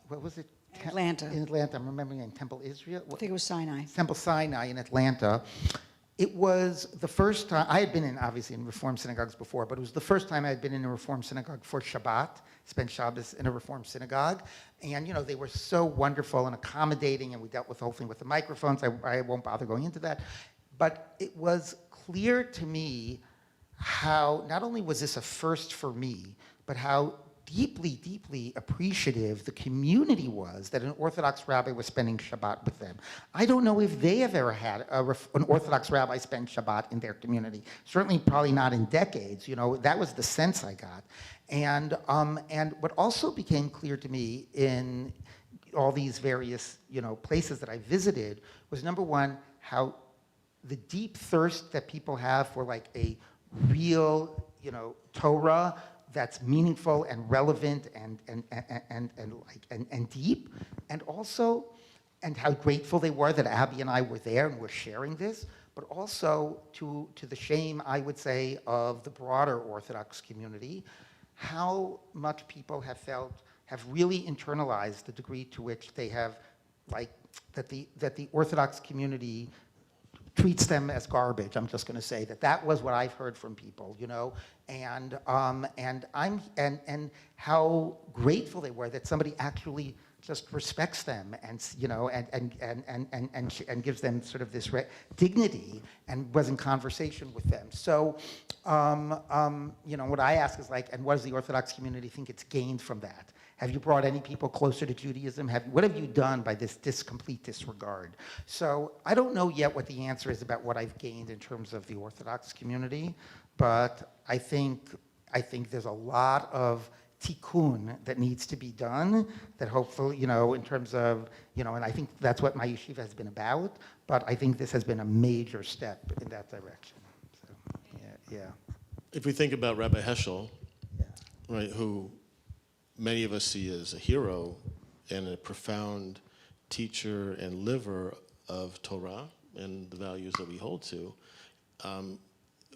what was it? Atlanta. In Atlanta, I'm remembering, in Temple Israel. I think it was Sinai. Temple Sinai in Atlanta. It was the first time, I had been obviously in Reform synagogues before, but it was the first time I had been in a Reform synagogue for Shabbat, spent Shabbos in a Reform synagogue. And, they were so wonderful and accommodating, and we dealt with the whole thing with the microphones. I won't bother going into that. But it was clear to me how, not only was this a first for me, but how deeply, deeply appreciative the community was that an Orthodox rabbi was spending Shabbat with them. I don't know if they have ever had an Orthodox rabbi spend Shabbat in their community. Certainly, probably not in decades. You know, that was the sense I got. And what also became clear to me in all these various, you know, places that I visited was, number one, how the deep thirst that people have for like a real, you know, Torah that's meaningful and relevant and deep, and also, and how grateful they were that Abby and I were there and were sharing this, but also to the shame, I would say, of the broader Orthodox community, how much people have really internalized the degree to which they have, like, that the Orthodox community treats them as garbage. I'm just going to say that was what I've heard from people, you know, and how grateful they were that somebody actually just respects them and, you know, and gives them sort of this dignity and was in conversation with them. So, you know, what I ask is like, and what does the Orthodox community think it's gained from that? Have you brought any people closer to Judaism? What have you done by this complete disregard? So I don't know yet what the answer is about what I've gained in terms of the Orthodox community, but I think there's a lot of tikkun that needs to be done that hopefully, you know, in terms of, you know, and I think that's what my yeshiva has been about, but I think this has been a major step in that direction. So, yeah. If we think about Rabbi Heschel, right, who many of us see as a hero and a profound teacher and liver of Torah and the values that we hold to,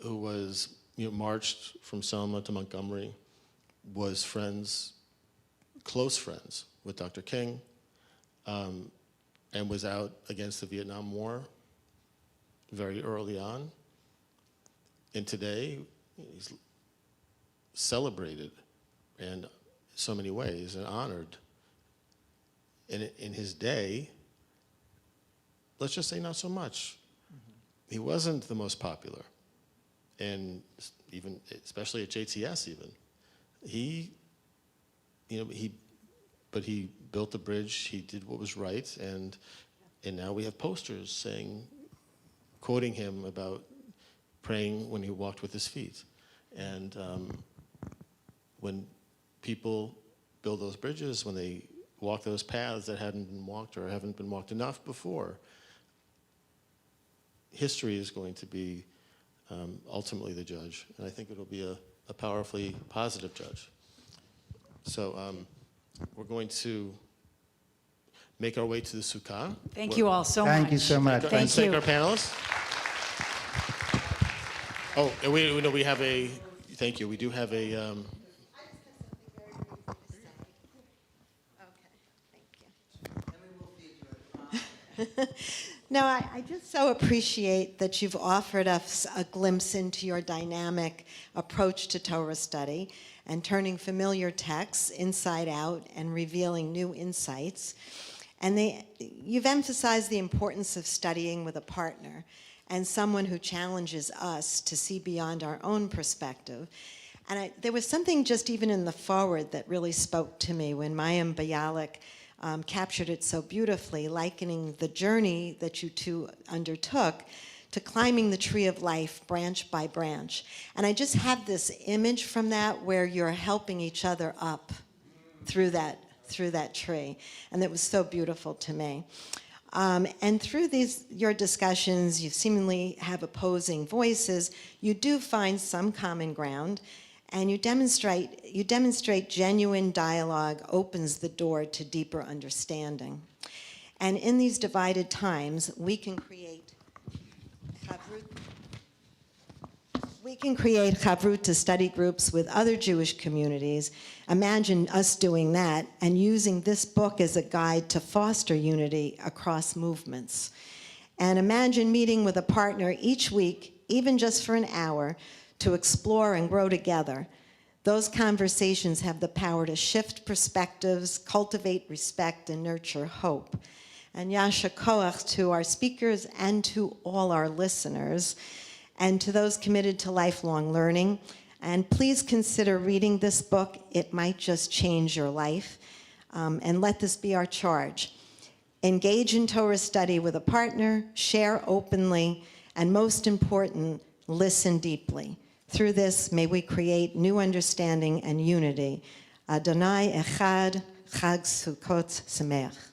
who was, you know, marched from Selma to Montgomery, was close friends with Dr. King, and was out against the Vietnam War very early on. And today, he's celebrated in so many ways and honored. In his day, let's just say not so much. He wasn't the most popular, and even especially at JTS even. He built the bridge. He did what was right, and now we have posters saying, quoting him about praying when he walked with his feet, and when people build those bridges, when they walk those paths that hadn't been walked or haven't been walked enough before, history is going to be ultimately the judge, and I think it'll be a powerfully positive judge. So we're going to make our way to the Sukkah. Thank you all so much. Thank you so much. Thank Thank you. our panelists. Oh, and we have a, thank you, we do have a, No, I just so appreciate that you've offered us a glimpse into your dynamic approach to Torah study and turning familiar texts inside out and revealing new insights. And you've emphasized the importance of studying with a partner and someone who challenges us to see beyond our own perspective. And there was something just even in the foreword that really spoke to me when Mayim Bialik captured it so beautifully, likening the journey that you two undertook to climbing the tree of life branch by branch. And I just have this image from that where you're helping each other up through that tree. And it was so beautiful to me. And through your discussions, you seemingly have opposing voices. You do find some common ground. And you demonstrate genuine dialogue opens the door to deeper understanding. And in these divided times, we can create chavruta study groups with other Jewish communities. Imagine us doing that and using this book as a guide to foster unity across movements. And imagine meeting with a partner each week, even just for an hour, to explore and grow together. Those conversations have the power to shift perspectives, cultivate respect, and nurture hope. And Yasha Koach to our speakers and to all our listeners, and to those committed to lifelong learning. And please consider reading this book. It might just change your life. And let this be our charge. Engage in Torah study with a partner, share openly, and most important, listen deeply. Through this, may we create new understanding and unity. Adonai Echad, Chag Sukkot Sameach.